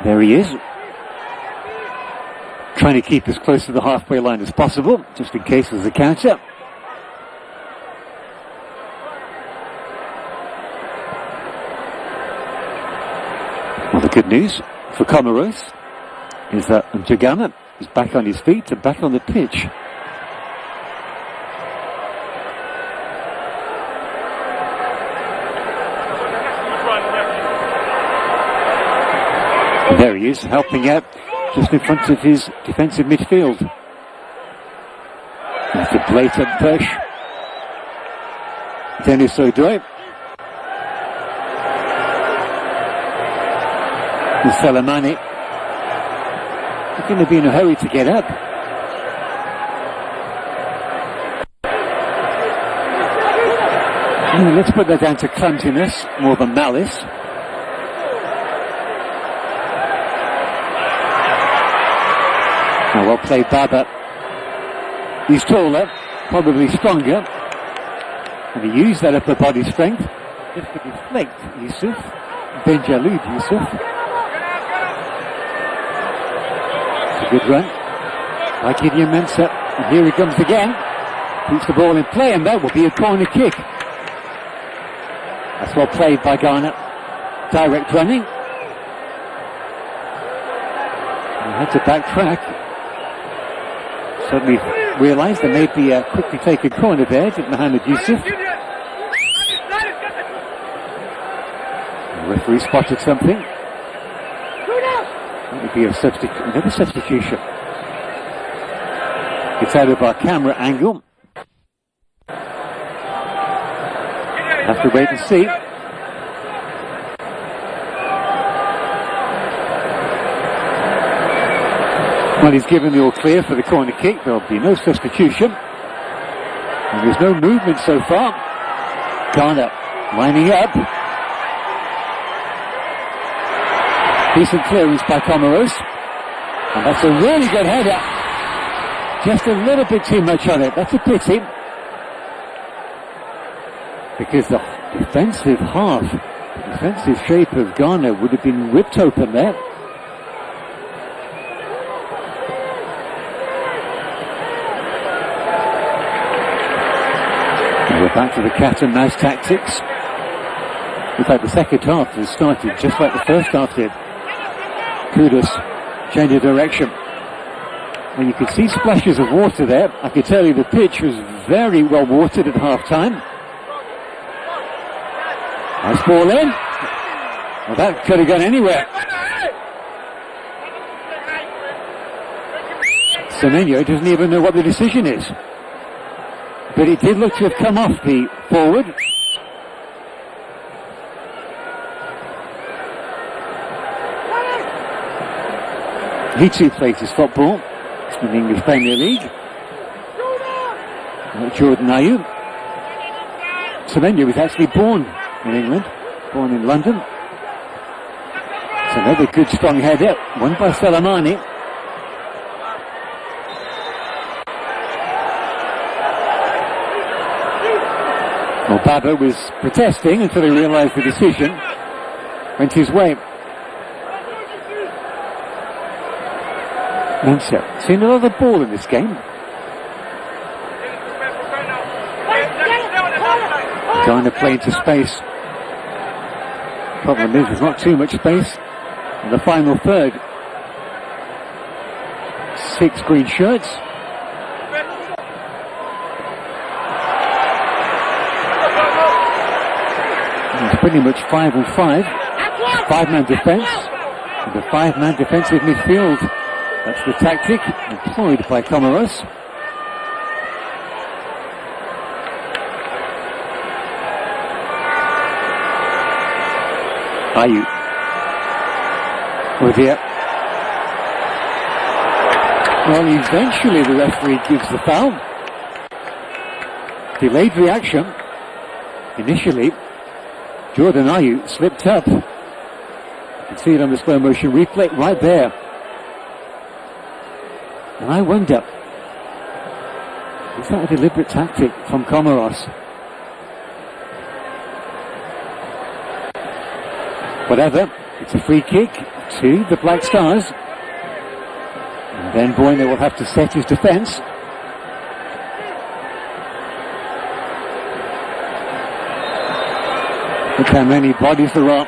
There he is. Trying to keep as close to the halfway line as possible, just in case there's a counter. Well, the good news for Comoros is that Njagama is back on his feet and back on the pitch. There he is, helping out just in front of his defensive midfield. That's a blatant push. Dennis Odoy. And Selamani. They're going to be in a hurry to get up. Let's put that down to clumsiness more than malice. Well played, Baba. He's taller, probably stronger, and he used that upper body strength just to deflect Yusuf, Benjaloud Yusuf. It's a good run by Gideon Mensah, and here he comes again. Keeps the ball in play, and that will be a corner kick. That's well played by Ghana. Direct running. He had to backtrack. Suddenly realised there may be a quickly taken corner there to Mohamed Yusuf. The referee spotted something. That would be another substitution. It's out of our camera angle. Have to wait and see. Well, he's given the all clear for the corner kick. There'll be no substitution. And there's no movement so far. Ghana lining up. Decent clearance by Comoros. And that's a really good header. Just a little bit too much on it. That's a pity. Because the defensive half, the defensive shape of Ghana would have been ripped open there. back to the cat and mouse tactics. In fact, the second half has started just like the first half did. Kudos, change of direction. And you could see splashes of water there. I could tell you the pitch was very well watered at half-time. Nice ball in. Well, that could have gone anywhere. Semenyo doesn't even know what the decision is. But it did look to have come off the forward. He too plays his football in the English Premier League. Jordan Ayew. Semenyo was actually born in England, born in London. It's another good strong header, won by Salamani. Well, Baba was protesting until he realised the decision went his way. Mensa, seen a lot of ball in this game. Ghana playing to space. Problem is, there's not too much space in the final third. 6 green shirts. It's pretty much 5 on 5. 5-man defence. And a 5-man defensive midfield. That's the tactic employed by Comoros. Ayew. Odia. Well, eventually the referee gives the foul. Delayed reaction. Initially, Jordan Ayew slipped up. You can see it on the slow motion replay right there. And I wonder, is that a deliberate tactic from Comoros? Whatever, it's a free kick to the Black Stars. And then Boyner will have to set his defence. Look how many bodies there are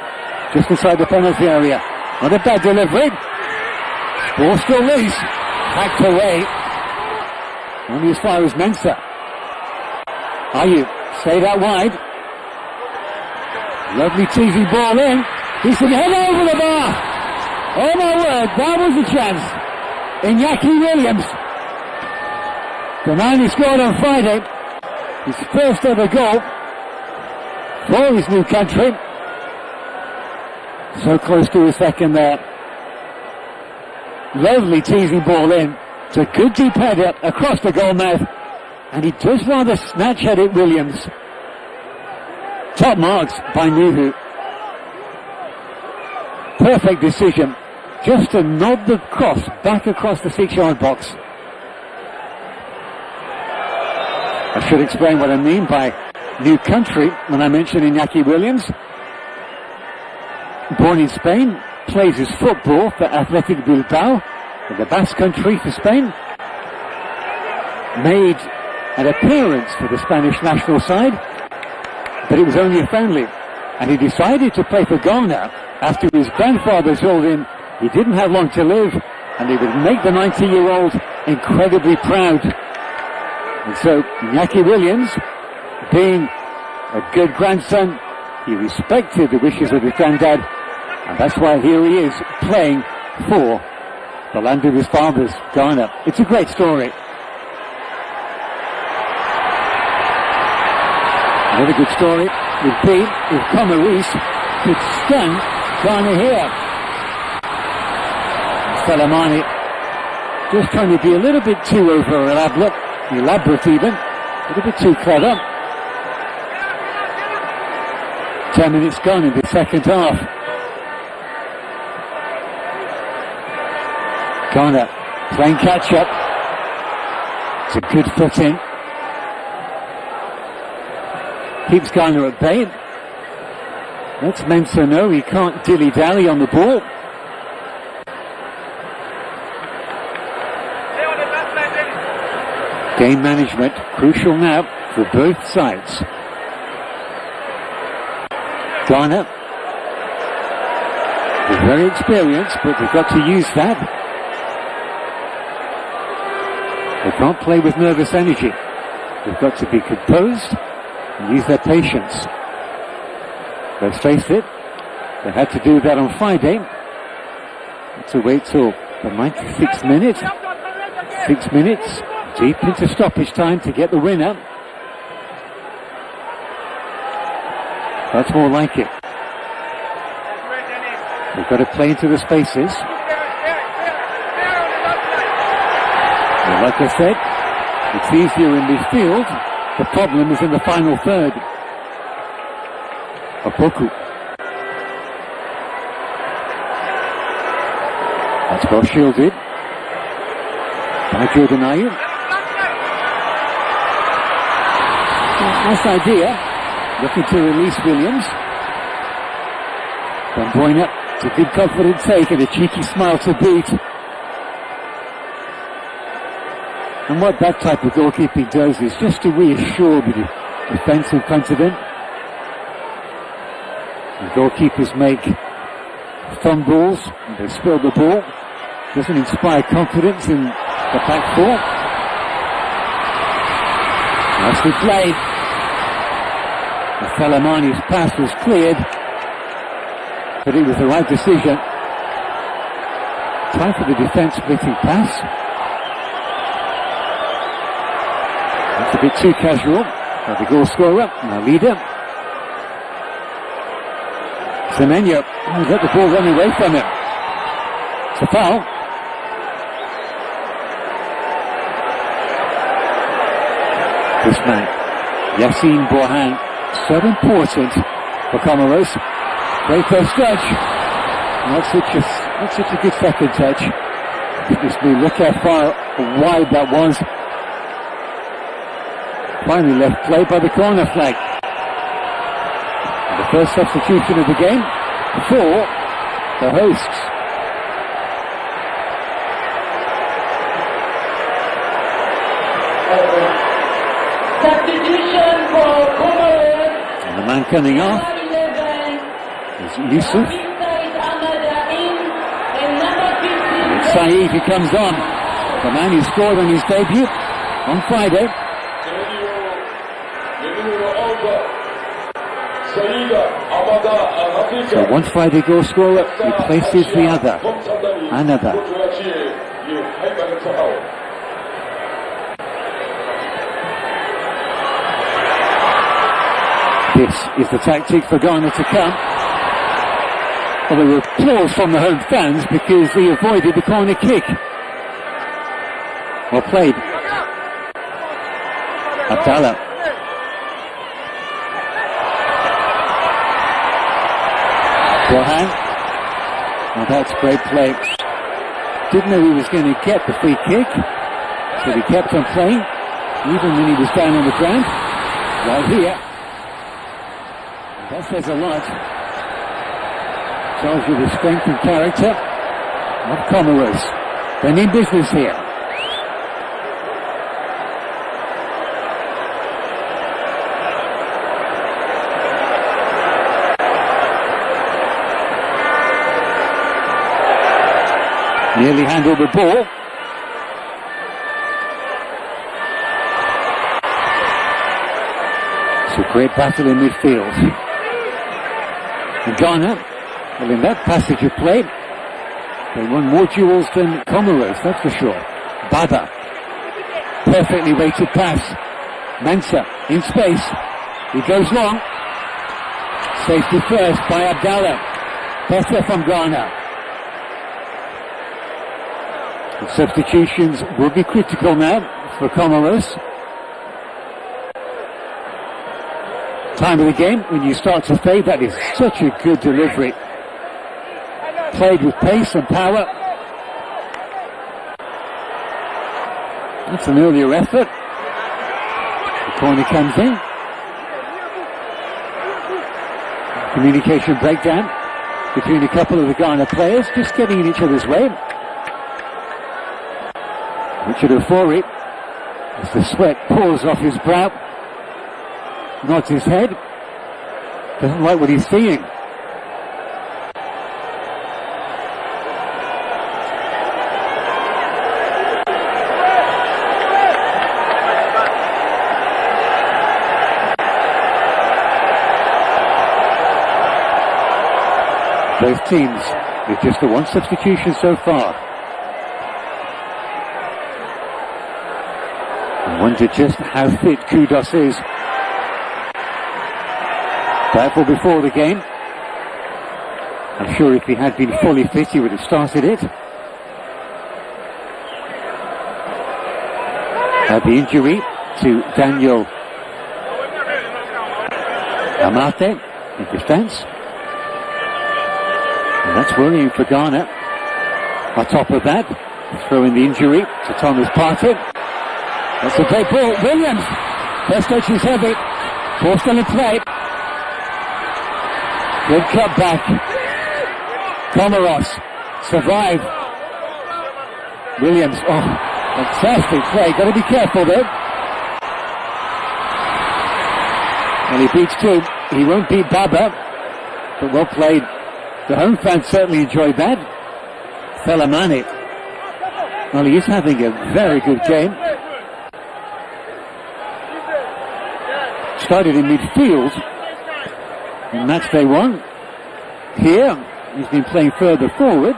just inside the penalty area. Not a bad delivery. Ball still loose. Hacked away. Only as far as Mensah. Ayew stayed out wide. Lovely teasing ball in. He's going to head over the bar. Oh my word, that was a chance. Iñaki Williams. The man who scored on Friday. His first ever goal for his new country. So close to a second there. Lovely teasing ball in. It's a good deep header across the goal mouth. And he does rather snatch at it, Williams. Top marks by Nuhu. Perfect decision. Just to nod the cross back across the 6-yard box. I should explain what I mean by new country when I mention Iñaki Williams. Born in Spain, plays his football for Athletic Bilbao in the Basque Country for Spain. Made an appearance for the Spanish national side, but it was only a friendly. And he decided to play for Ghana after his grandfather told him he didn't have long to live and he would make the 90-year-old incredibly proud. And so Iñaki Williams, being a good grandson, he respected the wishes of his granddad, and that's why here he is playing for the land of his fathers, Ghana. It's a great story. Another good story would be if Comoros could stun Ghana here. Salamani just trying to be a little bit too elaborate even, a little bit too clever. 10 minutes gone in the second half. Ghana playing catch up. It's a good foot in. Keeps Ghana at bay. That's Mensah know he can't dilly-dally on the ball. Game management crucial now for both sides. Ghana, they're very experienced, but they've got to use that. They can't play with nervous energy. They've got to be composed and use their patience. Let's face it, they had to do that on Friday. Had to wait till the 96th minute. 6 minutes deep into stoppage time to get the winner. That's more like it. They've got to play into the spaces. And like I said, it's easier in midfield. The problem is in the final third. Opoku. That's well shielded by Jordan Ayew. Nice idea. Looking to release Williams. Van Boyne, it's a good confident take and a cheeky smile to boot. And what that type of goalkeeping does is just to reassure the defence in front of him. The goalkeepers make fumbles, and they spill the ball. Doesn't inspire confidence in the back four. Nicely played. Salamani's pass was cleared, but it was the right decision. Time for the defence splitting pass. That's a bit too casual. Now the goal scorer, now leader. Semenyo, he's let the ball run away from him. It's a foul. This man, Yassine Bourhan, so important for Comoros. Great first touch. Not such a good second touch. Goodness me, look how far wide that was. Finally left play by the corner flag. And the first substitution of the game for the hosts. Substitution for Comoros. And the man coming off is Yusuf. And it's Saeed who comes on. The man who scored on his debut on Friday. So one Friday goal scorer replaces the other. Another. This is the tactic for Ghana to come. Well, there were applause from the home fans because he avoided the corner kick. Well played. Abdallah. Bourhan. Well, that's great play. Didn't know he was going to get the free kick, so he kept on playing, even when he was down on the ground. Right here. That says a lot. Shows you the strength and character of Comoros. They mean business here. Nearly handled the ball. It's a great battle in midfield. And Ghana, well, in that passage of play, they won more duels than Comoros, that's for sure. Baba, perfectly weighted pass. Mensah, in space. He goes long. Safety first by Abdallah. Better from Ghana. The substitutions will be critical now for Comoros. Time of the game, when you start to fade, that is such a good delivery. Played with pace and power. That's an earlier effort. The corner comes in. Communication breakdown between a couple of the Ghana players, just getting in each other's way. Richard Ofori, as the sweat pours off his brow, nods his head. Doesn't like what he's seeing. Both teams with just the one substitution so far. I wonder just how fit Kudos is. Doubtful before the game. I'm sure if he had been fully fit, he would have started it. Had the injury to Daniel Amate in defence. And that's worrying for Ghana. On top of that, throwing the injury to Thomas Partey. That's a great ball. Williams! First touch is heavy. Ball still in play. Good cut back. Comoros survive. Williams, oh, fantastic play. Got to be careful though. And he beats two. He won't beat Baba, but well played. The home fans certainly enjoyed that. Felamani. Well, he is having a very good game. Started in midfield in match day one. Here, he's been playing further forward.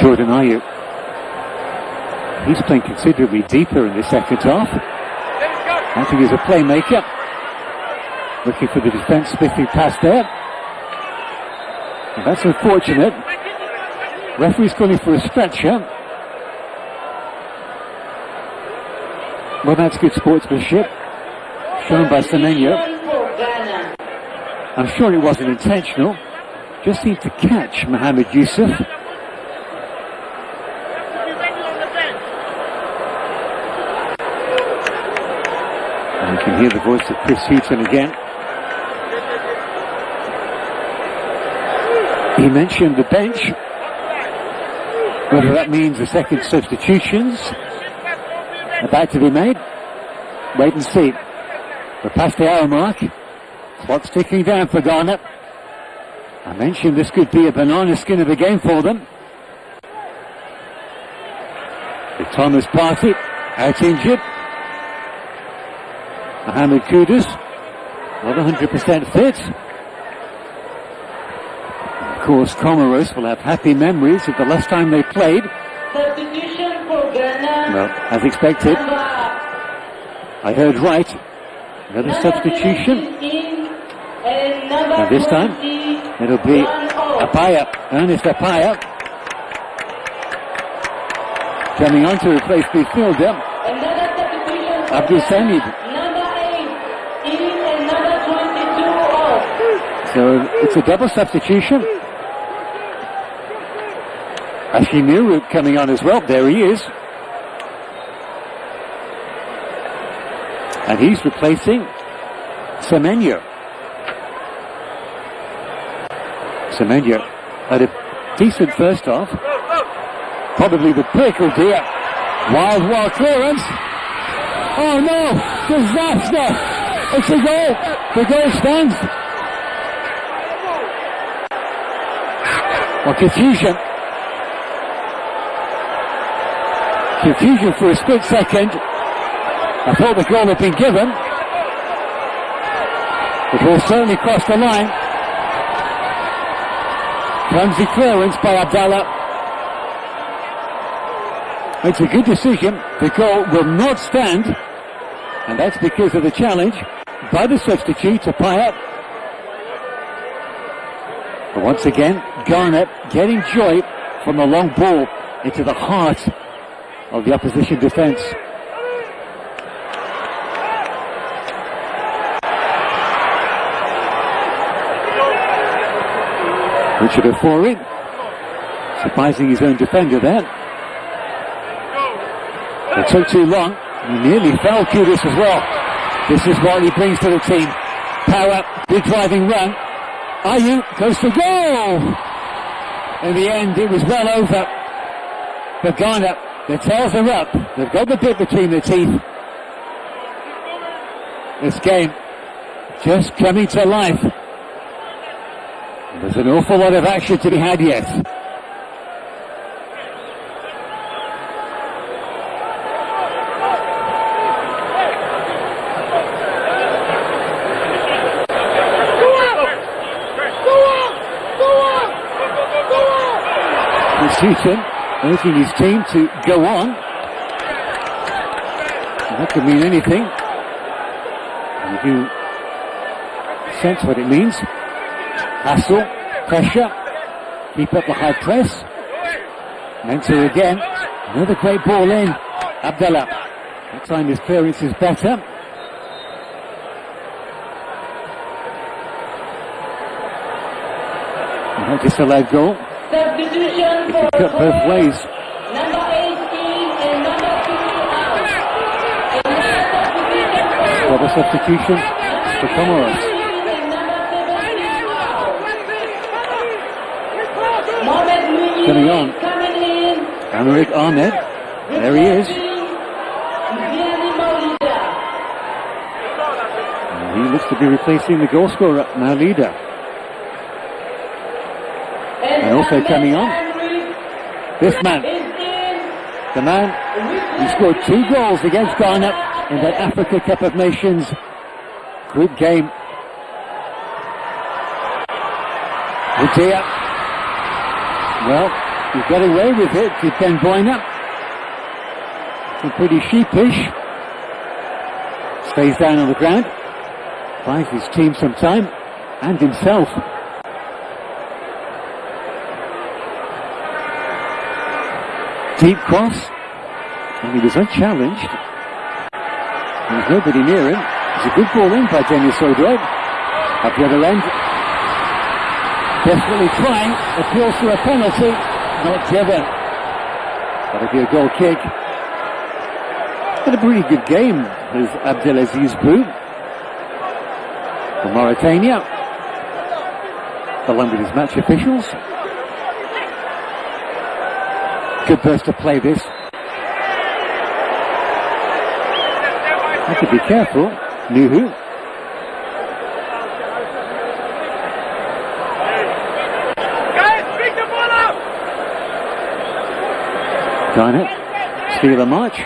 Jordan Ayew. He's playing considerably deeper in the second half. Acting as a playmaker. Looking for the defence, spiffing past there. And that's unfortunate. Referee's calling for a stretcher. Well, that's good sportsmanship. Shown by Semenyo. I'm sure it wasn't intentional. Just seemed to catch Mohamed Yusuf. And you can hear the voice of Chris Hughton again. He mentioned the bench. Whether that means the second substitutions about to be made, wait and see. We're past the hour mark. Clock's ticking down for Ghana. I mentioned this could be a banana skin of a game for them. With Thomas Partey out injured. Mohamed Kudus not 100% fit. Of course, Comoros will have happy memories of the last time they played. Substitution for Ghana. Well, as expected. I heard right. Another substitution. And this time, it'll be Apaya, Ernest Apaya. Coming on to replace midfielder Abdul Samid. So it's a double substitution. Ashimiru coming on as well. There he is. And he's replacing Semenyo. Semenyo had a decent first half. Probably the pickle deer. Wild clearance. Oh no! Disaster! It's a goal! The goal stands. Well, confusion. Confusion for a split second. I thought the goal had been given. The ball certainly crossed the line. Clumsy clearance by Abdallah. It's a good decision. The goal will not stand. And that's because of the challenge by the substitute to Payet. But once again, Ghana getting joy from the long ball into the heart of the opposition defence. Richard Ofori, surprising his own defender there. It took too long. He nearly fell Kudus as well. This is what he brings to the team. Power, big driving run. Ayew goes for goal. In the end, it was well over for Ghana. The tails are up. They've got the bit between their teeth. This game just coming to life. There's an awful lot of action to be had yet. Sutton urging his team to go on. And that could mean anything. You do sense what it means. Hassle, pressure, keep up the high press. Mentor again. Another great ball in. Abdallah. That time his clearance is better. No disallowed goal. Substitution It for can cut both ways. number 18 and number 50 out. Double substitution for Comoros. Coming on. Amerik Ahmed. There he is. And he looks to be replacing the goal scorer, now leader. And also coming on, this man, the man who scored 2 goals against Ghana in that Africa Cup of Nations group game. Udia, well, he got away with it to Ben Boyner. Looking pretty sheepish. Stays down on the ground, buys his team some time, and himself. Deep cross, and he was unchallenged. There was nobody near him. It's a good ball in by Dennis Odoi. At the other end, desperately trying, appeals for a penalty, not given. That'll be a goal kick. Had a pretty good game, as Abdelaziz Bou for Mauritania, along with his match officials. Good burst to play this. Have to be careful. Nuhu. Garnett. Steal a march.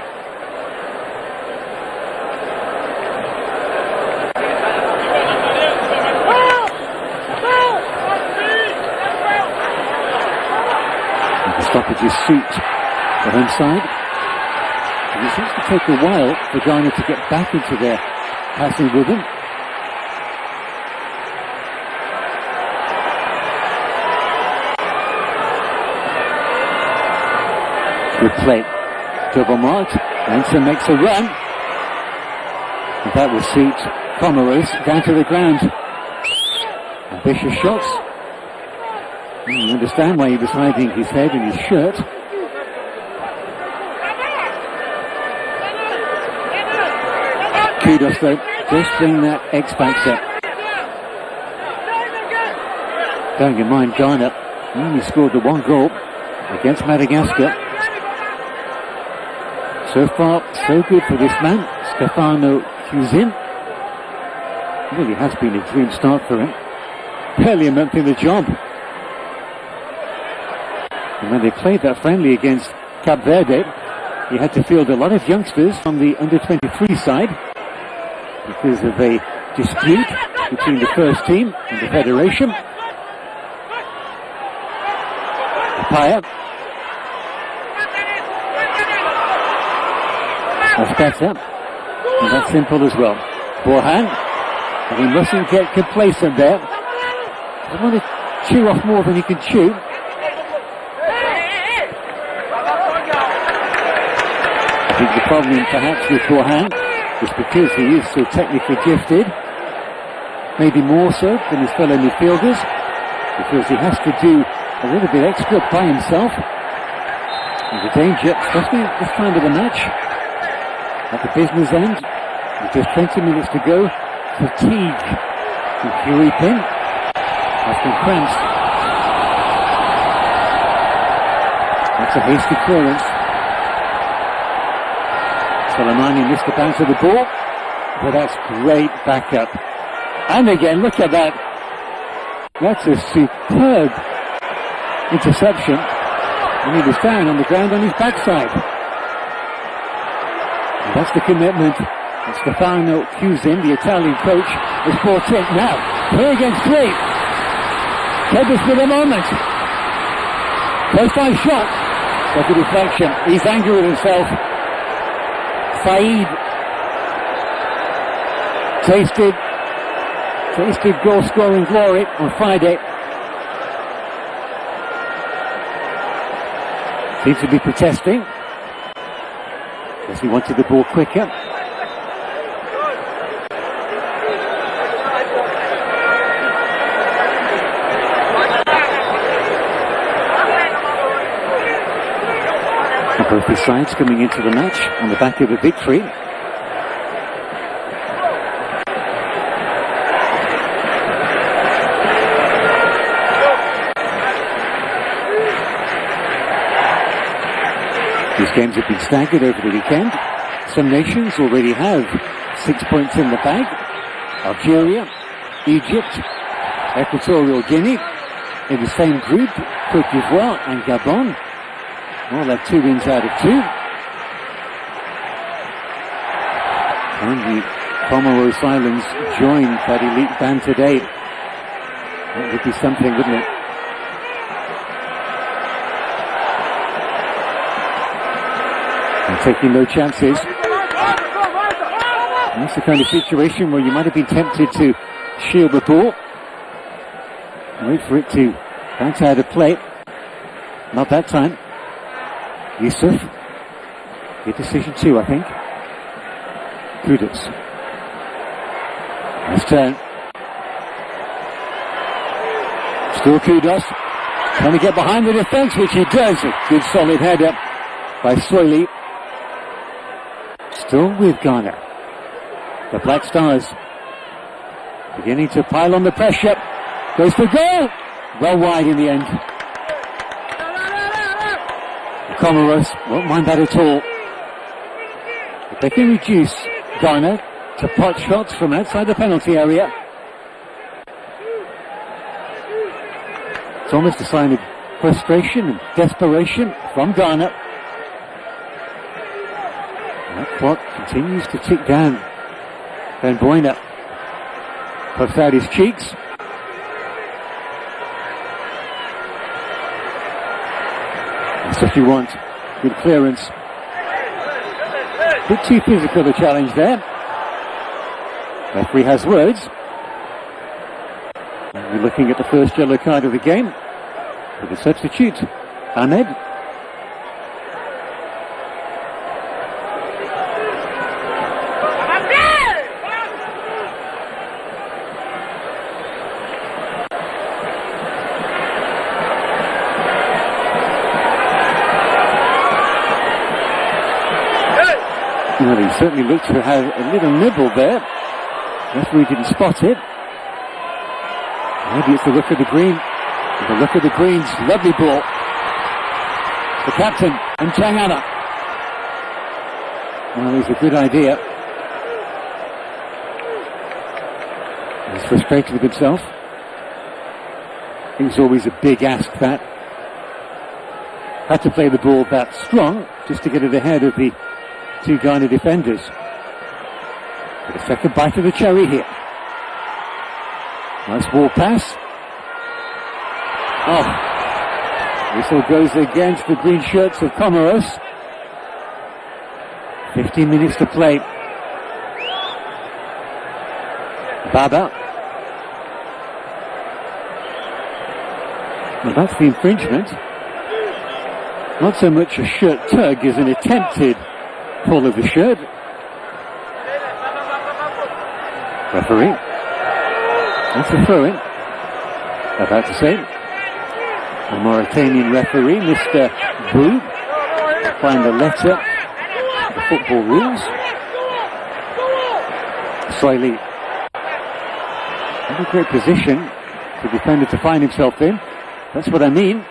Stoppage's suit the home side. And it seems to take a while for Ghana to get back into their passing rhythm. Good play. Double marked. Anson makes a run. And that will suit Comoros down to the ground. Ambitious shots. You understand why he was hiding his head in his shirt. Kudos though, just bring that X factor. Bearing in mind Ghana only scored the 1 goal against Madagascar. So far, so good for this man, Stefano Huzin. Really has been a dream start for him. Barely a month in the job. And when they played that friendly against Cape Verde, he had to field a lot of youngsters from the under-23 side because of a dispute between the first team and the federation. Papaya. That's better. And that's simple as well. Borhan. And he mustn't get complacent there. I want to chew off more than he can chew. I think the problem perhaps with Borhan is because he is so technically gifted, maybe more so than his fellow midfielders, because he has to do a little bit extra by himself. And the danger, especially at this time of the match, at the business end, with just 20 minutes to go, fatigue can creep in. That's been cramps. That's a hasty clearance. Soleimani missed the bounce of the ball, but that's great backup. And again, look at that. That's a superb interception. And he was down on the ground on his backside. And that's the commitment that Stefano Cusin, the Italian coach, has brought in. Now, 3 against 3. Kebis with a moment. Close by shot. But the deflection. He's angry with himself. Saeed tasted goal scoring glory on Friday. Seems to be protesting. Guess he wanted the ball quicker. Both the sides coming into the match on the back of a victory. These games have been staggered over the weekend. Some nations already have 6 points in the bag. Algeria, Egypt, Equatorial Guinea. In the same group, Côte d'Ivoire and Gabon. Well, they're 2 wins out of 2. And the Comoros Islands joined that elite band today. That would be something, wouldn't it? And taking no chances. And that's the kind of situation where you might have been tempted to shield the ball. Wait for it to bounce out of play. Not that time. Yusuf, good decision too, I think. Kudos. Nice turn. Still Kudos. Trying to get behind the defence, which he does. A good solid header by Soili. Still with Ghana. The Black Stars beginning to pile on the pressure. Goes for goal. Well wide in the end. Comoros won't mind that at all. If they can reduce Ghana to pot shots from outside the penalty area, it's almost a sign of frustration and desperation from Ghana. And that clock continues to tick down. Ben Boyna puffs out his cheeks. That's what you want. Good clearance. Bit too physical a challenge there. Referee has words. And we're looking at the first yellow card of the game for the substitute, Ahmed. Well, he certainly looked to have a little nibble there. Referee didn't spot it. Maybe it's the look of the green. The look of the greens. Lovely ball. The captain and Changana. Well, it's a good idea. He's frustrated with himself. It was always a big ask, that. Had to play the ball that strong just to get it ahead of the 2 Ghana defenders. But a second bite of the cherry here. Nice ball pass. Oh, whistle goes against the green shirts of Comoros. 15 minutes to play. Baba. Well, that's the infringement. Not so much a shirt tug as an attempted pull of the shirt. Referee. That's a throw-in. About to say. The Mauritanian referee, Mr. Bou, applying the letter of the football rules. Soili. Not a great position for the defender to find himself in. That's what I mean.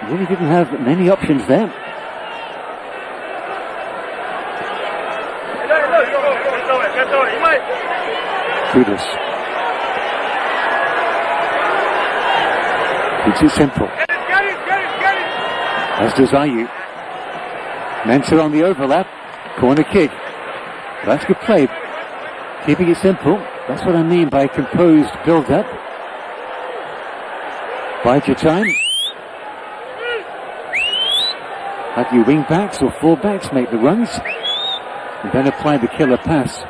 He really didn't have many options there. Kudos. Keeps it simple. As does Ayu. Mensah on the overlap. Corner kick. That's good play. Keeping it simple. That's what I mean by composed build-up. Bide your time. Have your wing-backs or full-backs make the runs. And then apply the killer pass.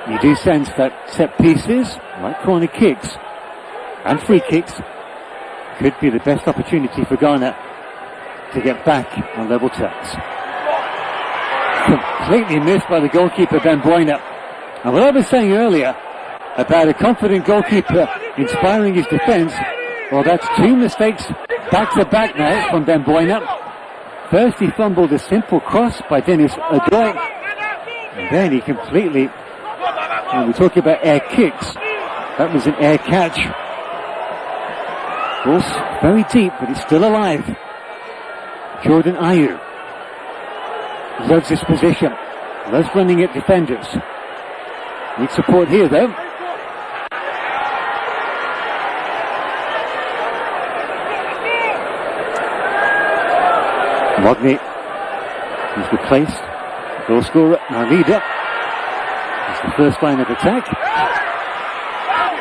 You do sense that set pieces, like corner kicks and free kicks, could be the best opportunity for Ghana to get back on level terms. Completely missed by the goalkeeper, Ben Boyna. And what I was saying earlier about a confident goalkeeper inspiring his defence, well, that's two mistakes back-to-back now from Ben Boyna. First he fumbled a simple cross by Dennis Odoi, and then he completely, when we talk about air kicks, that was an air catch. Ball's very deep, but it's still alive. Jordan Ayew loves this position, loves running at defenders. Needs support here though. Modney is replaced. Goal scorer, our leader. It's the first line of attack.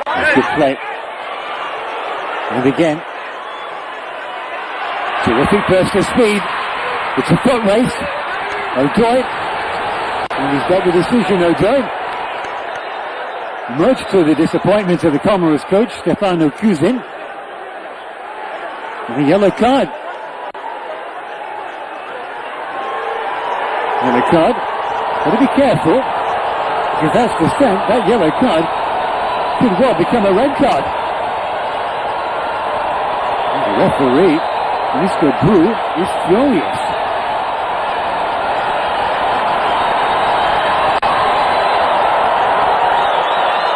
That's good play. And again, terrific burst of speed. It's a foot race. Odoi, and he's got the decision, Odoi. Much to the disappointment of the Comoros coach, Stefano Kuzin. And a yellow card. Yellow card. Got to be careful, because that's the scent. That yellow card could well become a red card. And the referee, Mr. Brew, is furious.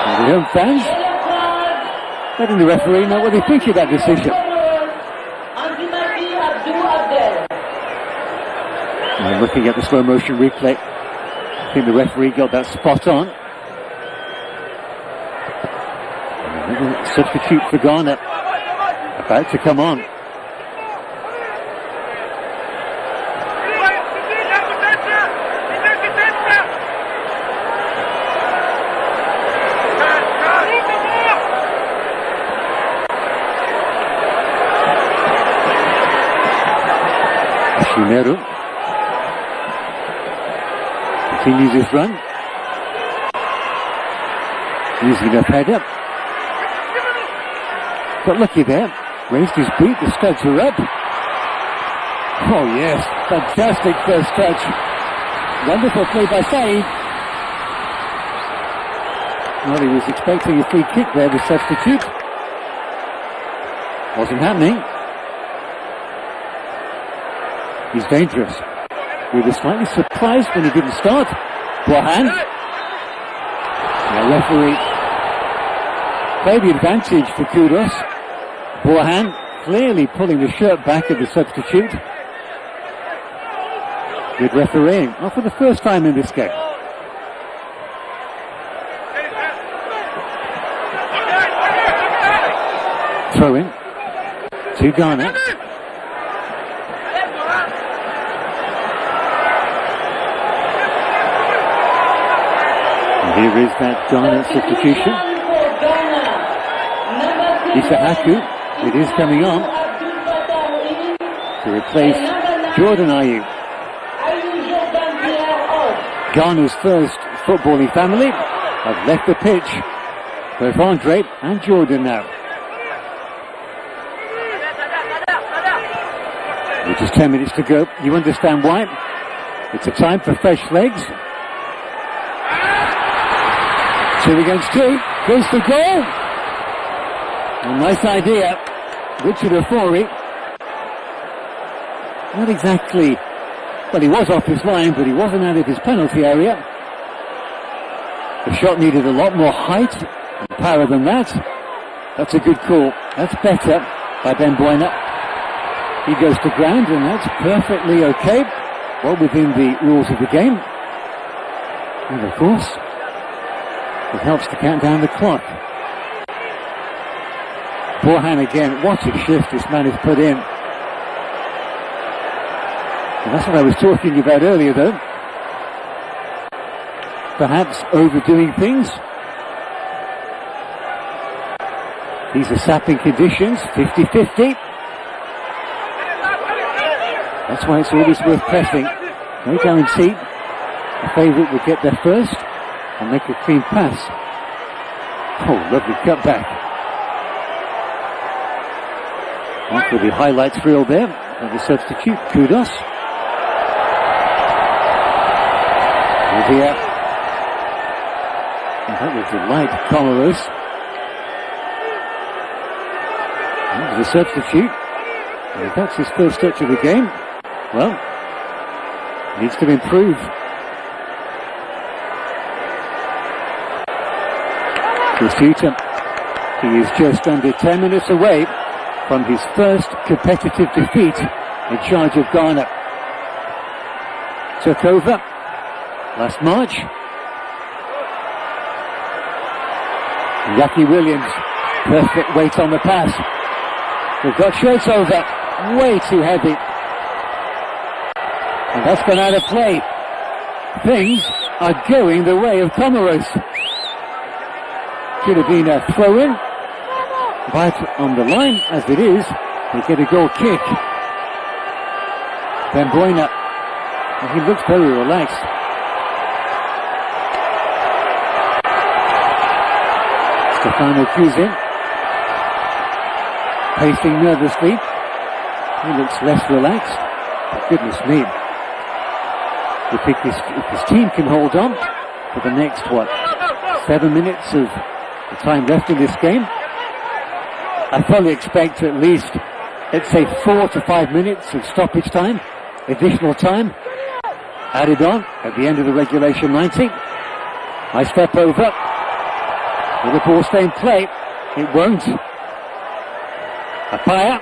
And the home fans letting the referee know what they think of that decision. And looking at the slow motion replay, I think the referee got that spot on. And substitute for Ghana about to come on. Shimeru continues his run. Using a header. Got lucky there. Raised his boot, the studs were up. Oh yes, fantastic first touch. Wonderful play by Saeed. Well, he was expecting a free kick there, the substitute. Wasn't happening. He's dangerous. We were slightly surprised when he didn't start. Bohan. The referee played the advantage for Kudos. Bohan clearly pulling the shirt back of the substitute. Good refereeing. Not for the first time in this game. Throw in to Ghana. Here is that Ghana substitution. Isahaku, it is coming on to replace Jordan Ayew. Ghana's first footballing family have left the pitch. Both Andre and Jordan now. With just 10 minutes to go, you understand why. It's a time for fresh legs. 2 against 2, goes to goal. A nice idea, Richard Ofori. Not exactly, well, he was off his line, but he wasn't out of his penalty area. The shot needed a lot more height and power than that. That's a good call. That's better by Ben Boyna. He goes to ground, and that's perfectly okay. Well, within the rules of the game. And of course, It helps to count down the clock. Forehand again. What a shift this man has put in. And that's what I was talking about earlier, though. Perhaps overdoing things. These are sapping conditions, 50-50. That's why it's always worth pressing. No guarantee. The favourite will get there first and make a clean pass. Oh, lovely cutback. After the highlights reel there, and the substitute, kudos. Here. And that will delight Comoros. And the substitute. And if that's his first touch of the game, well, needs to improve. Pursuit. He is just under 10 minutes away from his first competitive defeat in charge of Ghana. Took over last March. Yaki Williams, perfect weight on the pass. They've got shirts over, way too heavy. And that's gone out of play. Things are going the way of Comoros. Should have been a throw-in. Right on the line, as it is, they get a goal kick. Ben Boyna, he looks very relaxed. Stefano Cusin, pacing nervously. He looks less relaxed. But goodness me. If his team can hold on for the next, 7 minutes of the time left in this game, I fully expect at least, let's say, 4 to 5 minutes of stoppage time, additional time, added on at the end of the regulation 90. I step over. Will the ball stay in play? It won't. Apaya.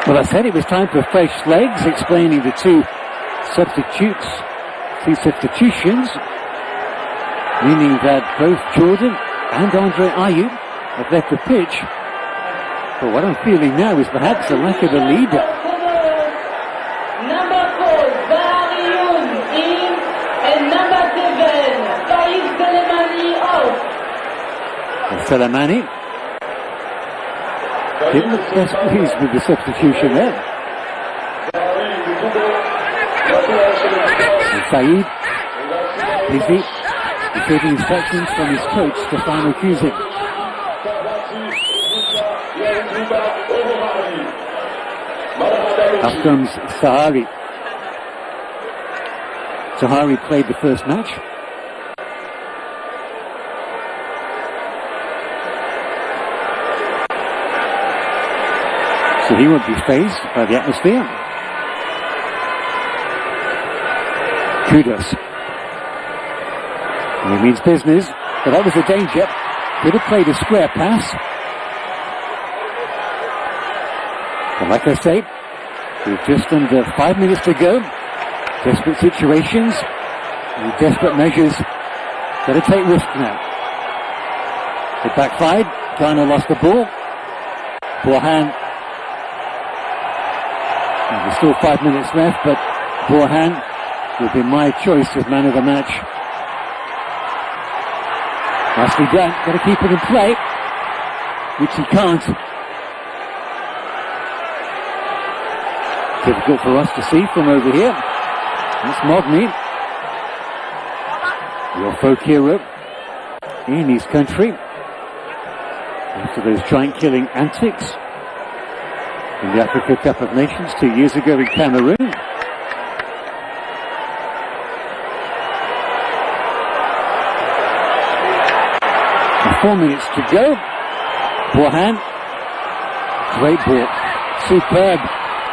Well, I said it was time for fresh legs, explaining the two substitutions, meaning that both Jordan and Andre Ayew have left the pitch. But what I'm feeling now is perhaps a lack of a leader. Number 4, Barioun in, and number 7, Saïd Selemani out. And Selemani didn't look best pleased with the substitution there. And Saïd, busy, receiving instructions from his coach, Stefano Cusin. Up comes Sahari. Sahari played the first match. So he won't be fazed by the atmosphere. Kudos. And he means business, but that was a danger. Could have played a square pass. But like I say, with just under 5 minutes to go, desperate situations, and desperate measures, got to take risks now. It backfired. Ghana lost the ball. Borhan. And there's still 5 minutes left, but Borhan will be my choice as man of the match. Nicely done. Got to keep it in play, which he can't. Difficult for us to see from over here. That's Mogni, your folk hero in his country after those giant-killing antics in the Africa Cup of Nations 2 years ago in Cameroon. And 4 minutes to go. Borhan, great ball, superb.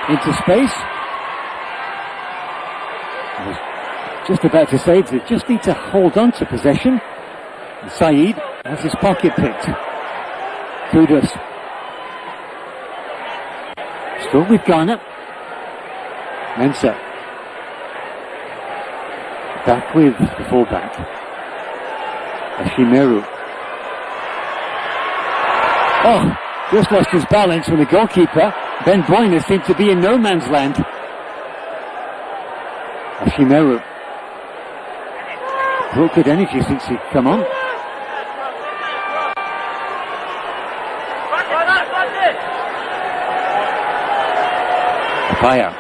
Into space. I was just about to say they just need to hold on to possession. And Saeed has his pocket picked. Kudos. Still with Ghana. Mensah. Back with the fullback. Ashimeru. Oh, just lost his balance when the goalkeeper, Ben Boyner, seemed to be in no man's land. Ashimeru. Brought good energy since he'd come on. Apaya.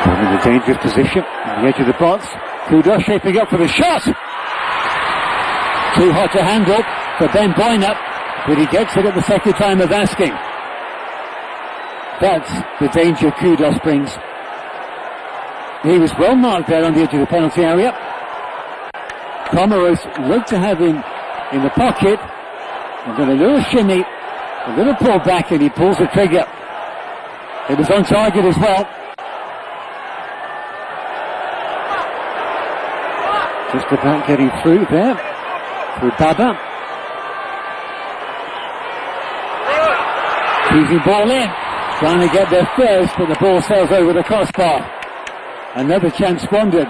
In a dangerous position on the edge of the box. Kudos shaping up for the shot. Too hot to handle for Ben Boyner, but he gets it at the second time of asking. That's the danger Kudos brings. He was well marked there on the edge of the penalty area. Comoros looked to have him in the pocket, and then a little shimmy, a little pull back, and he pulls the trigger. It was on target as well. Just about getting through there, through Baba. Teasing ball in, trying to get there first, but the ball sails over the crossbar. Another chance squandered.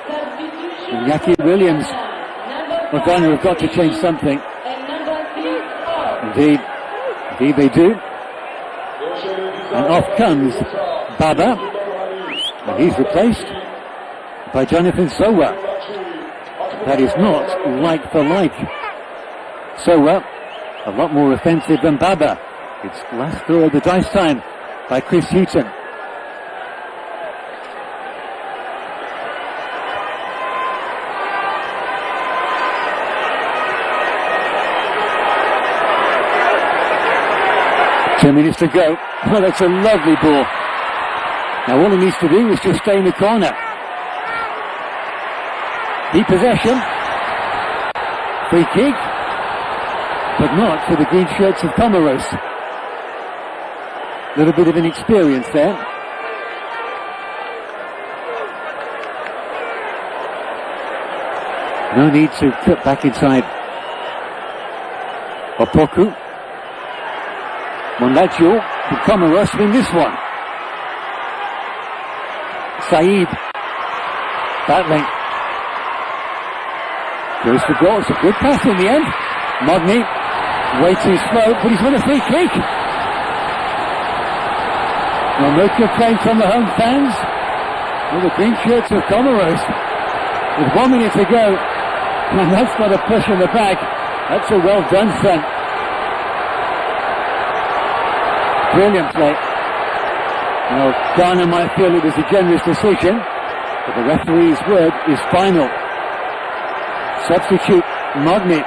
And Yaki Williams are going to have got to change something. Indeed they do. And off comes Baba, and he's replaced by Jonathan Sowa. That is not like for like. Sowa, a lot more offensive than Baba. It's last throw of the dice time by Chris Houghton. Two minutes to go. Oh, that's a lovely ball. Now all he needs to do is just stay in the corner. Deep possession. Free kick. But not for the green shirts of Comoros. A little bit of inexperience there. No need to cut back inside. Opoku. Mondaggio, the Comoros win this one. Saeed. Battling. Goes for goal. It's a good pass in the end. Modney, way too slow, but he's won a free kick. Well, no complaint from the home fans. Well, the green shirts of Comoros. With 1 minute to go, and that's not a push in the back. That's a well done front. Brilliant play. Now, Ghana might feel it was a generous decision, but the referee's word is final. Substitute Modney.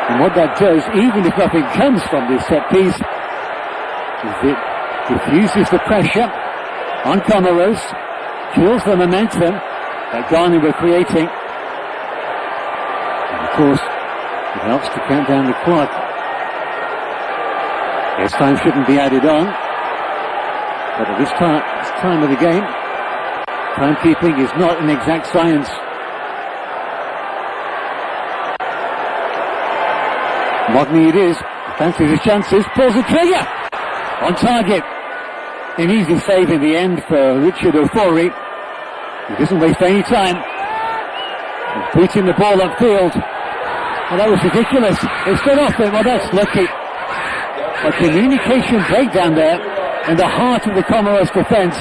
And what that does, even if nothing comes from this set piece, is it diffuses the pressure on Comoros, kills the momentum that Ghana were creating. And of course, it helps to count down the clock. Yes, time shouldn't be added on, but at this time of the game, timekeeping is not an exact science. Modney it is, fancies his chances, pulls the trigger! On target. An easy save in the end for Richard Ofori. He doesn't waste any time. He's beating the ball upfield. Well, that was ridiculous. It stood off it, well that's lucky. A communication breakdown there in the heart of the Comoros defence.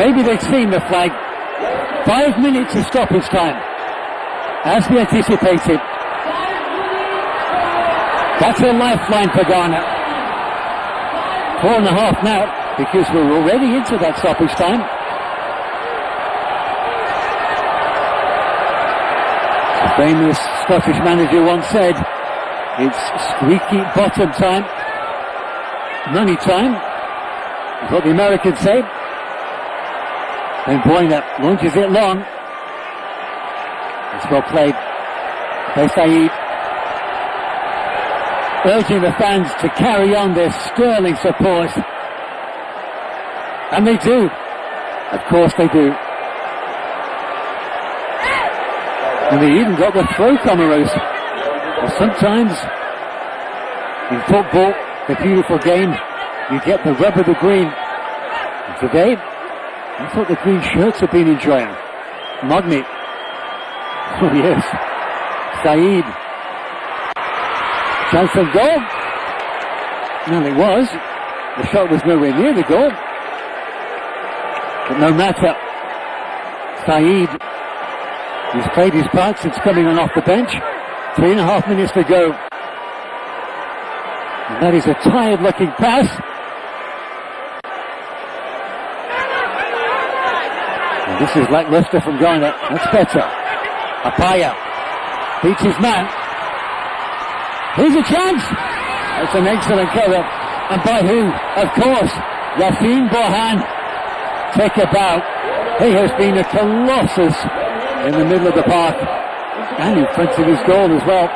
Maybe they'd seen the flag. 5 minutes of stoppage time, as we anticipated. That's a lifeline for Ghana. 4.5 now, because we're already into that stoppage time. The famous Scottish manager once said, it's squeaky bottom time, money time, is what the Americans say. Then Boyner launches it long. It's well played by Saeed, urging the fans to carry on their sterling support. And they do. Of course they do. And they even got the throw, Comoros. Well, sometimes in football, the beautiful game, you get the rub of the green. And today, I thought the green shirts have been enjoying. Magni. Oh yes. Saeed. Chance for goal. Well, it was. The shot was nowhere near the goal. But no matter. Saeed, he's played his part since coming on off the bench. 3.5 minutes to go. And that is a tired-looking pass. And this is lackluster from Ghana. That's better. Apaya beats his man. Here's a chance. That's an excellent cover. And by who? Of course, Yafin Bohan. Take a bow. He has been a colossus in the middle of the park. And in front of his goal as well.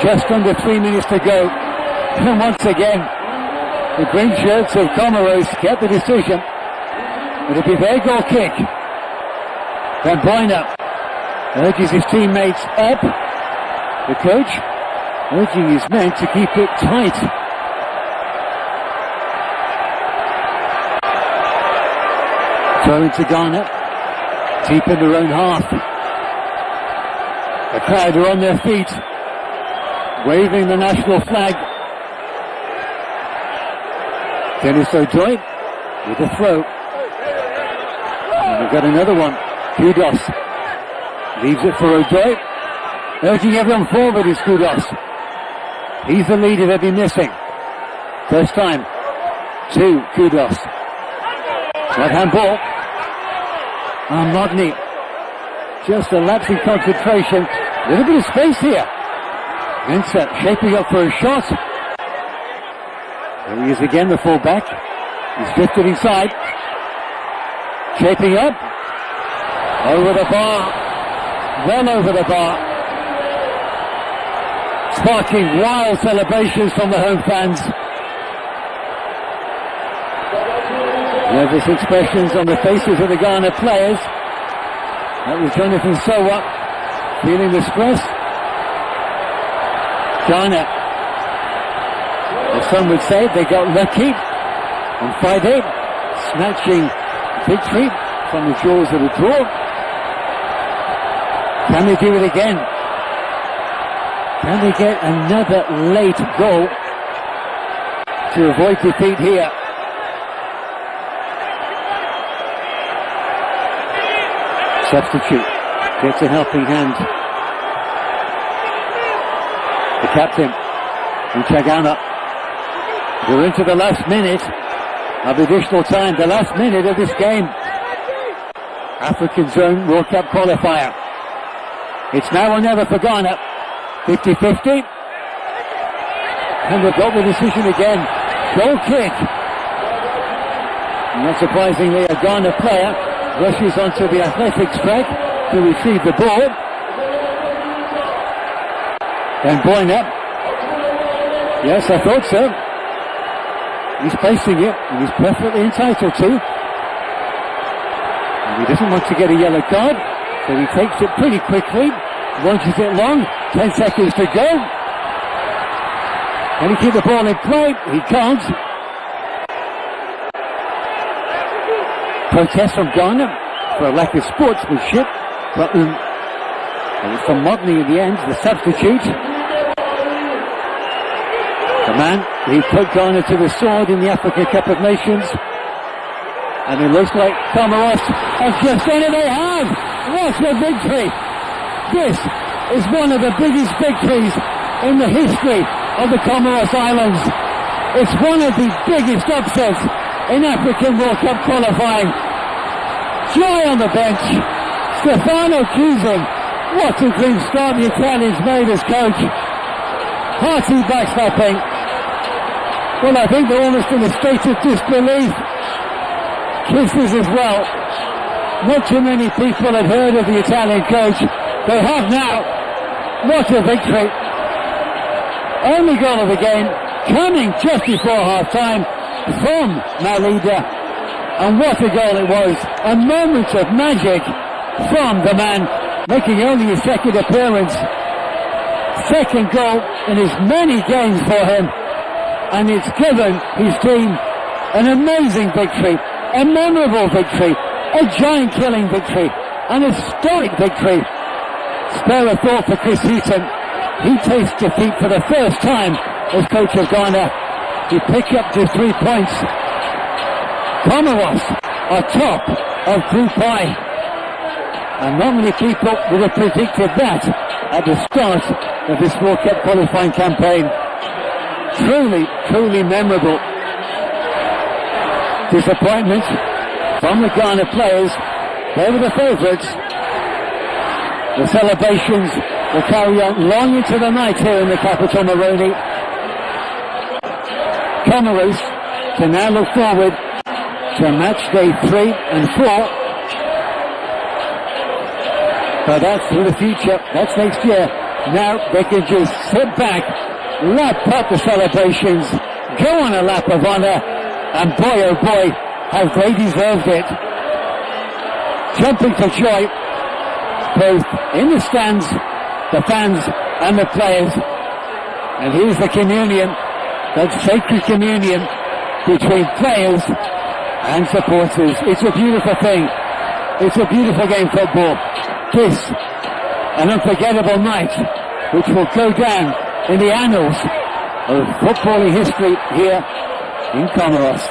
Just under 3 minutes to go. And once again, the green shirts of Comoros get the decision. It'll be their goal kick. Then Boyner urges his teammates up. The coach urging his men to keep it tight. Throw into Ghana, deep in their own half. The crowd are on their feet, waving the national flag. Dennis O'Doy with a throw. And we've got another one. Kudos leaves it for O'Doy. Urging everyone forward is Kudos. He's the leader they've been missing. First time to Kudos. Right hand ball. And Magni. Just a lapse in concentration. A little bit of space here. Mensa shaping up for a shot. There he is again, the full-back. He's drifted inside. Shaping up. Over the bar. Well over the bar. Sparking wild celebrations from the home fans. Nervous expressions on the faces of the Ghana players. That was Jonathan Sowa feeling the stress. Ghana, as some would say, they got lucky on Friday, snatching victory from the jaws of the draw. Can they do it again? Can they get another late goal to avoid defeat here? Substitute gets a helping hand. The captain, Nchagana. We're into the last minute of additional time, the last minute of this game. African Zone World Cup Qualifier. It's now or never for Ghana. 50-50. And they've got the decision again. Goal kick. Not surprisingly, a Ghana player rushes onto the athletics track to retrieve the ball. Then Boyner. Yes, I thought so. He's placing it, and he's perfectly entitled to. And he doesn't want to get a yellow card, so he takes it pretty quickly, launches it long, 10 seconds to go. Can he keep the ball in play? He can't. Protest from Ghana for a lack of sportsmanship, but and it's from Magni in the end, the substitute. The man who put Ghana to the sword in the Africa Cup of Nations. And it looks like Comoros have just done it. They have! What a victory! This is one of the biggest victories in the history of the Comoros Islands. It's one of the biggest upsets in African World Cup qualifying. Joy on the bench. Stefano Chiusin. What a clean start the Italians made as coach. Hearty backslapping. Well, I think they're almost in a state of disbelief. Kisses as well. Not too many people had heard of the Italian coach. They have now. What a victory. Only goal of the game coming just before half-time from Malida. And what a goal it was. A moment of magic from the man making only his second appearance. Second goal in as many games for him. and it's given his team an amazing victory, a memorable victory, a giant-killing victory, an historic victory. Spare a thought for Chris Heaton. He tastes defeat for the first time as coach of Ghana. He picked up to 3 points. Comoros are top of Group I. And not many people would have predicted that at the start of this World Cup qualifying campaign. Truly, truly memorable. Disappointment from the Ghana players. They were the favourites. The celebrations will carry on long into the night here in the capital, Moroni. Comoros can now look forward to match day 3 and 4. But that's for the future, that's next year. Now they can just sit back, lap up the celebrations, go on a lap of honour, and boy oh boy, have they deserved it. Jumping for joy, both in the stands, the fans and the players. And here's the communion, that sacred communion between players and supporters. It's a beautiful thing. It's a beautiful game, football. This, an unforgettable night, which will go down in the annals of footballing history here in Comoros.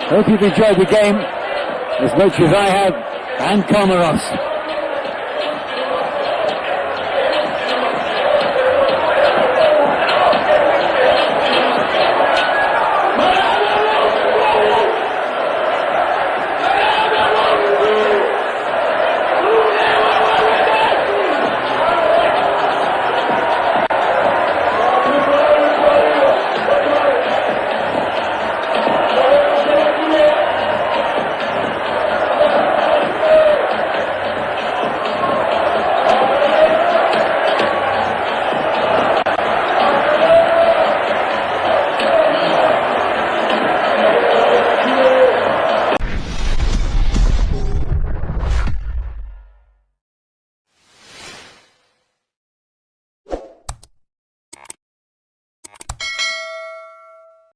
Hope you've enjoyed the game as much as I have, and Comoros.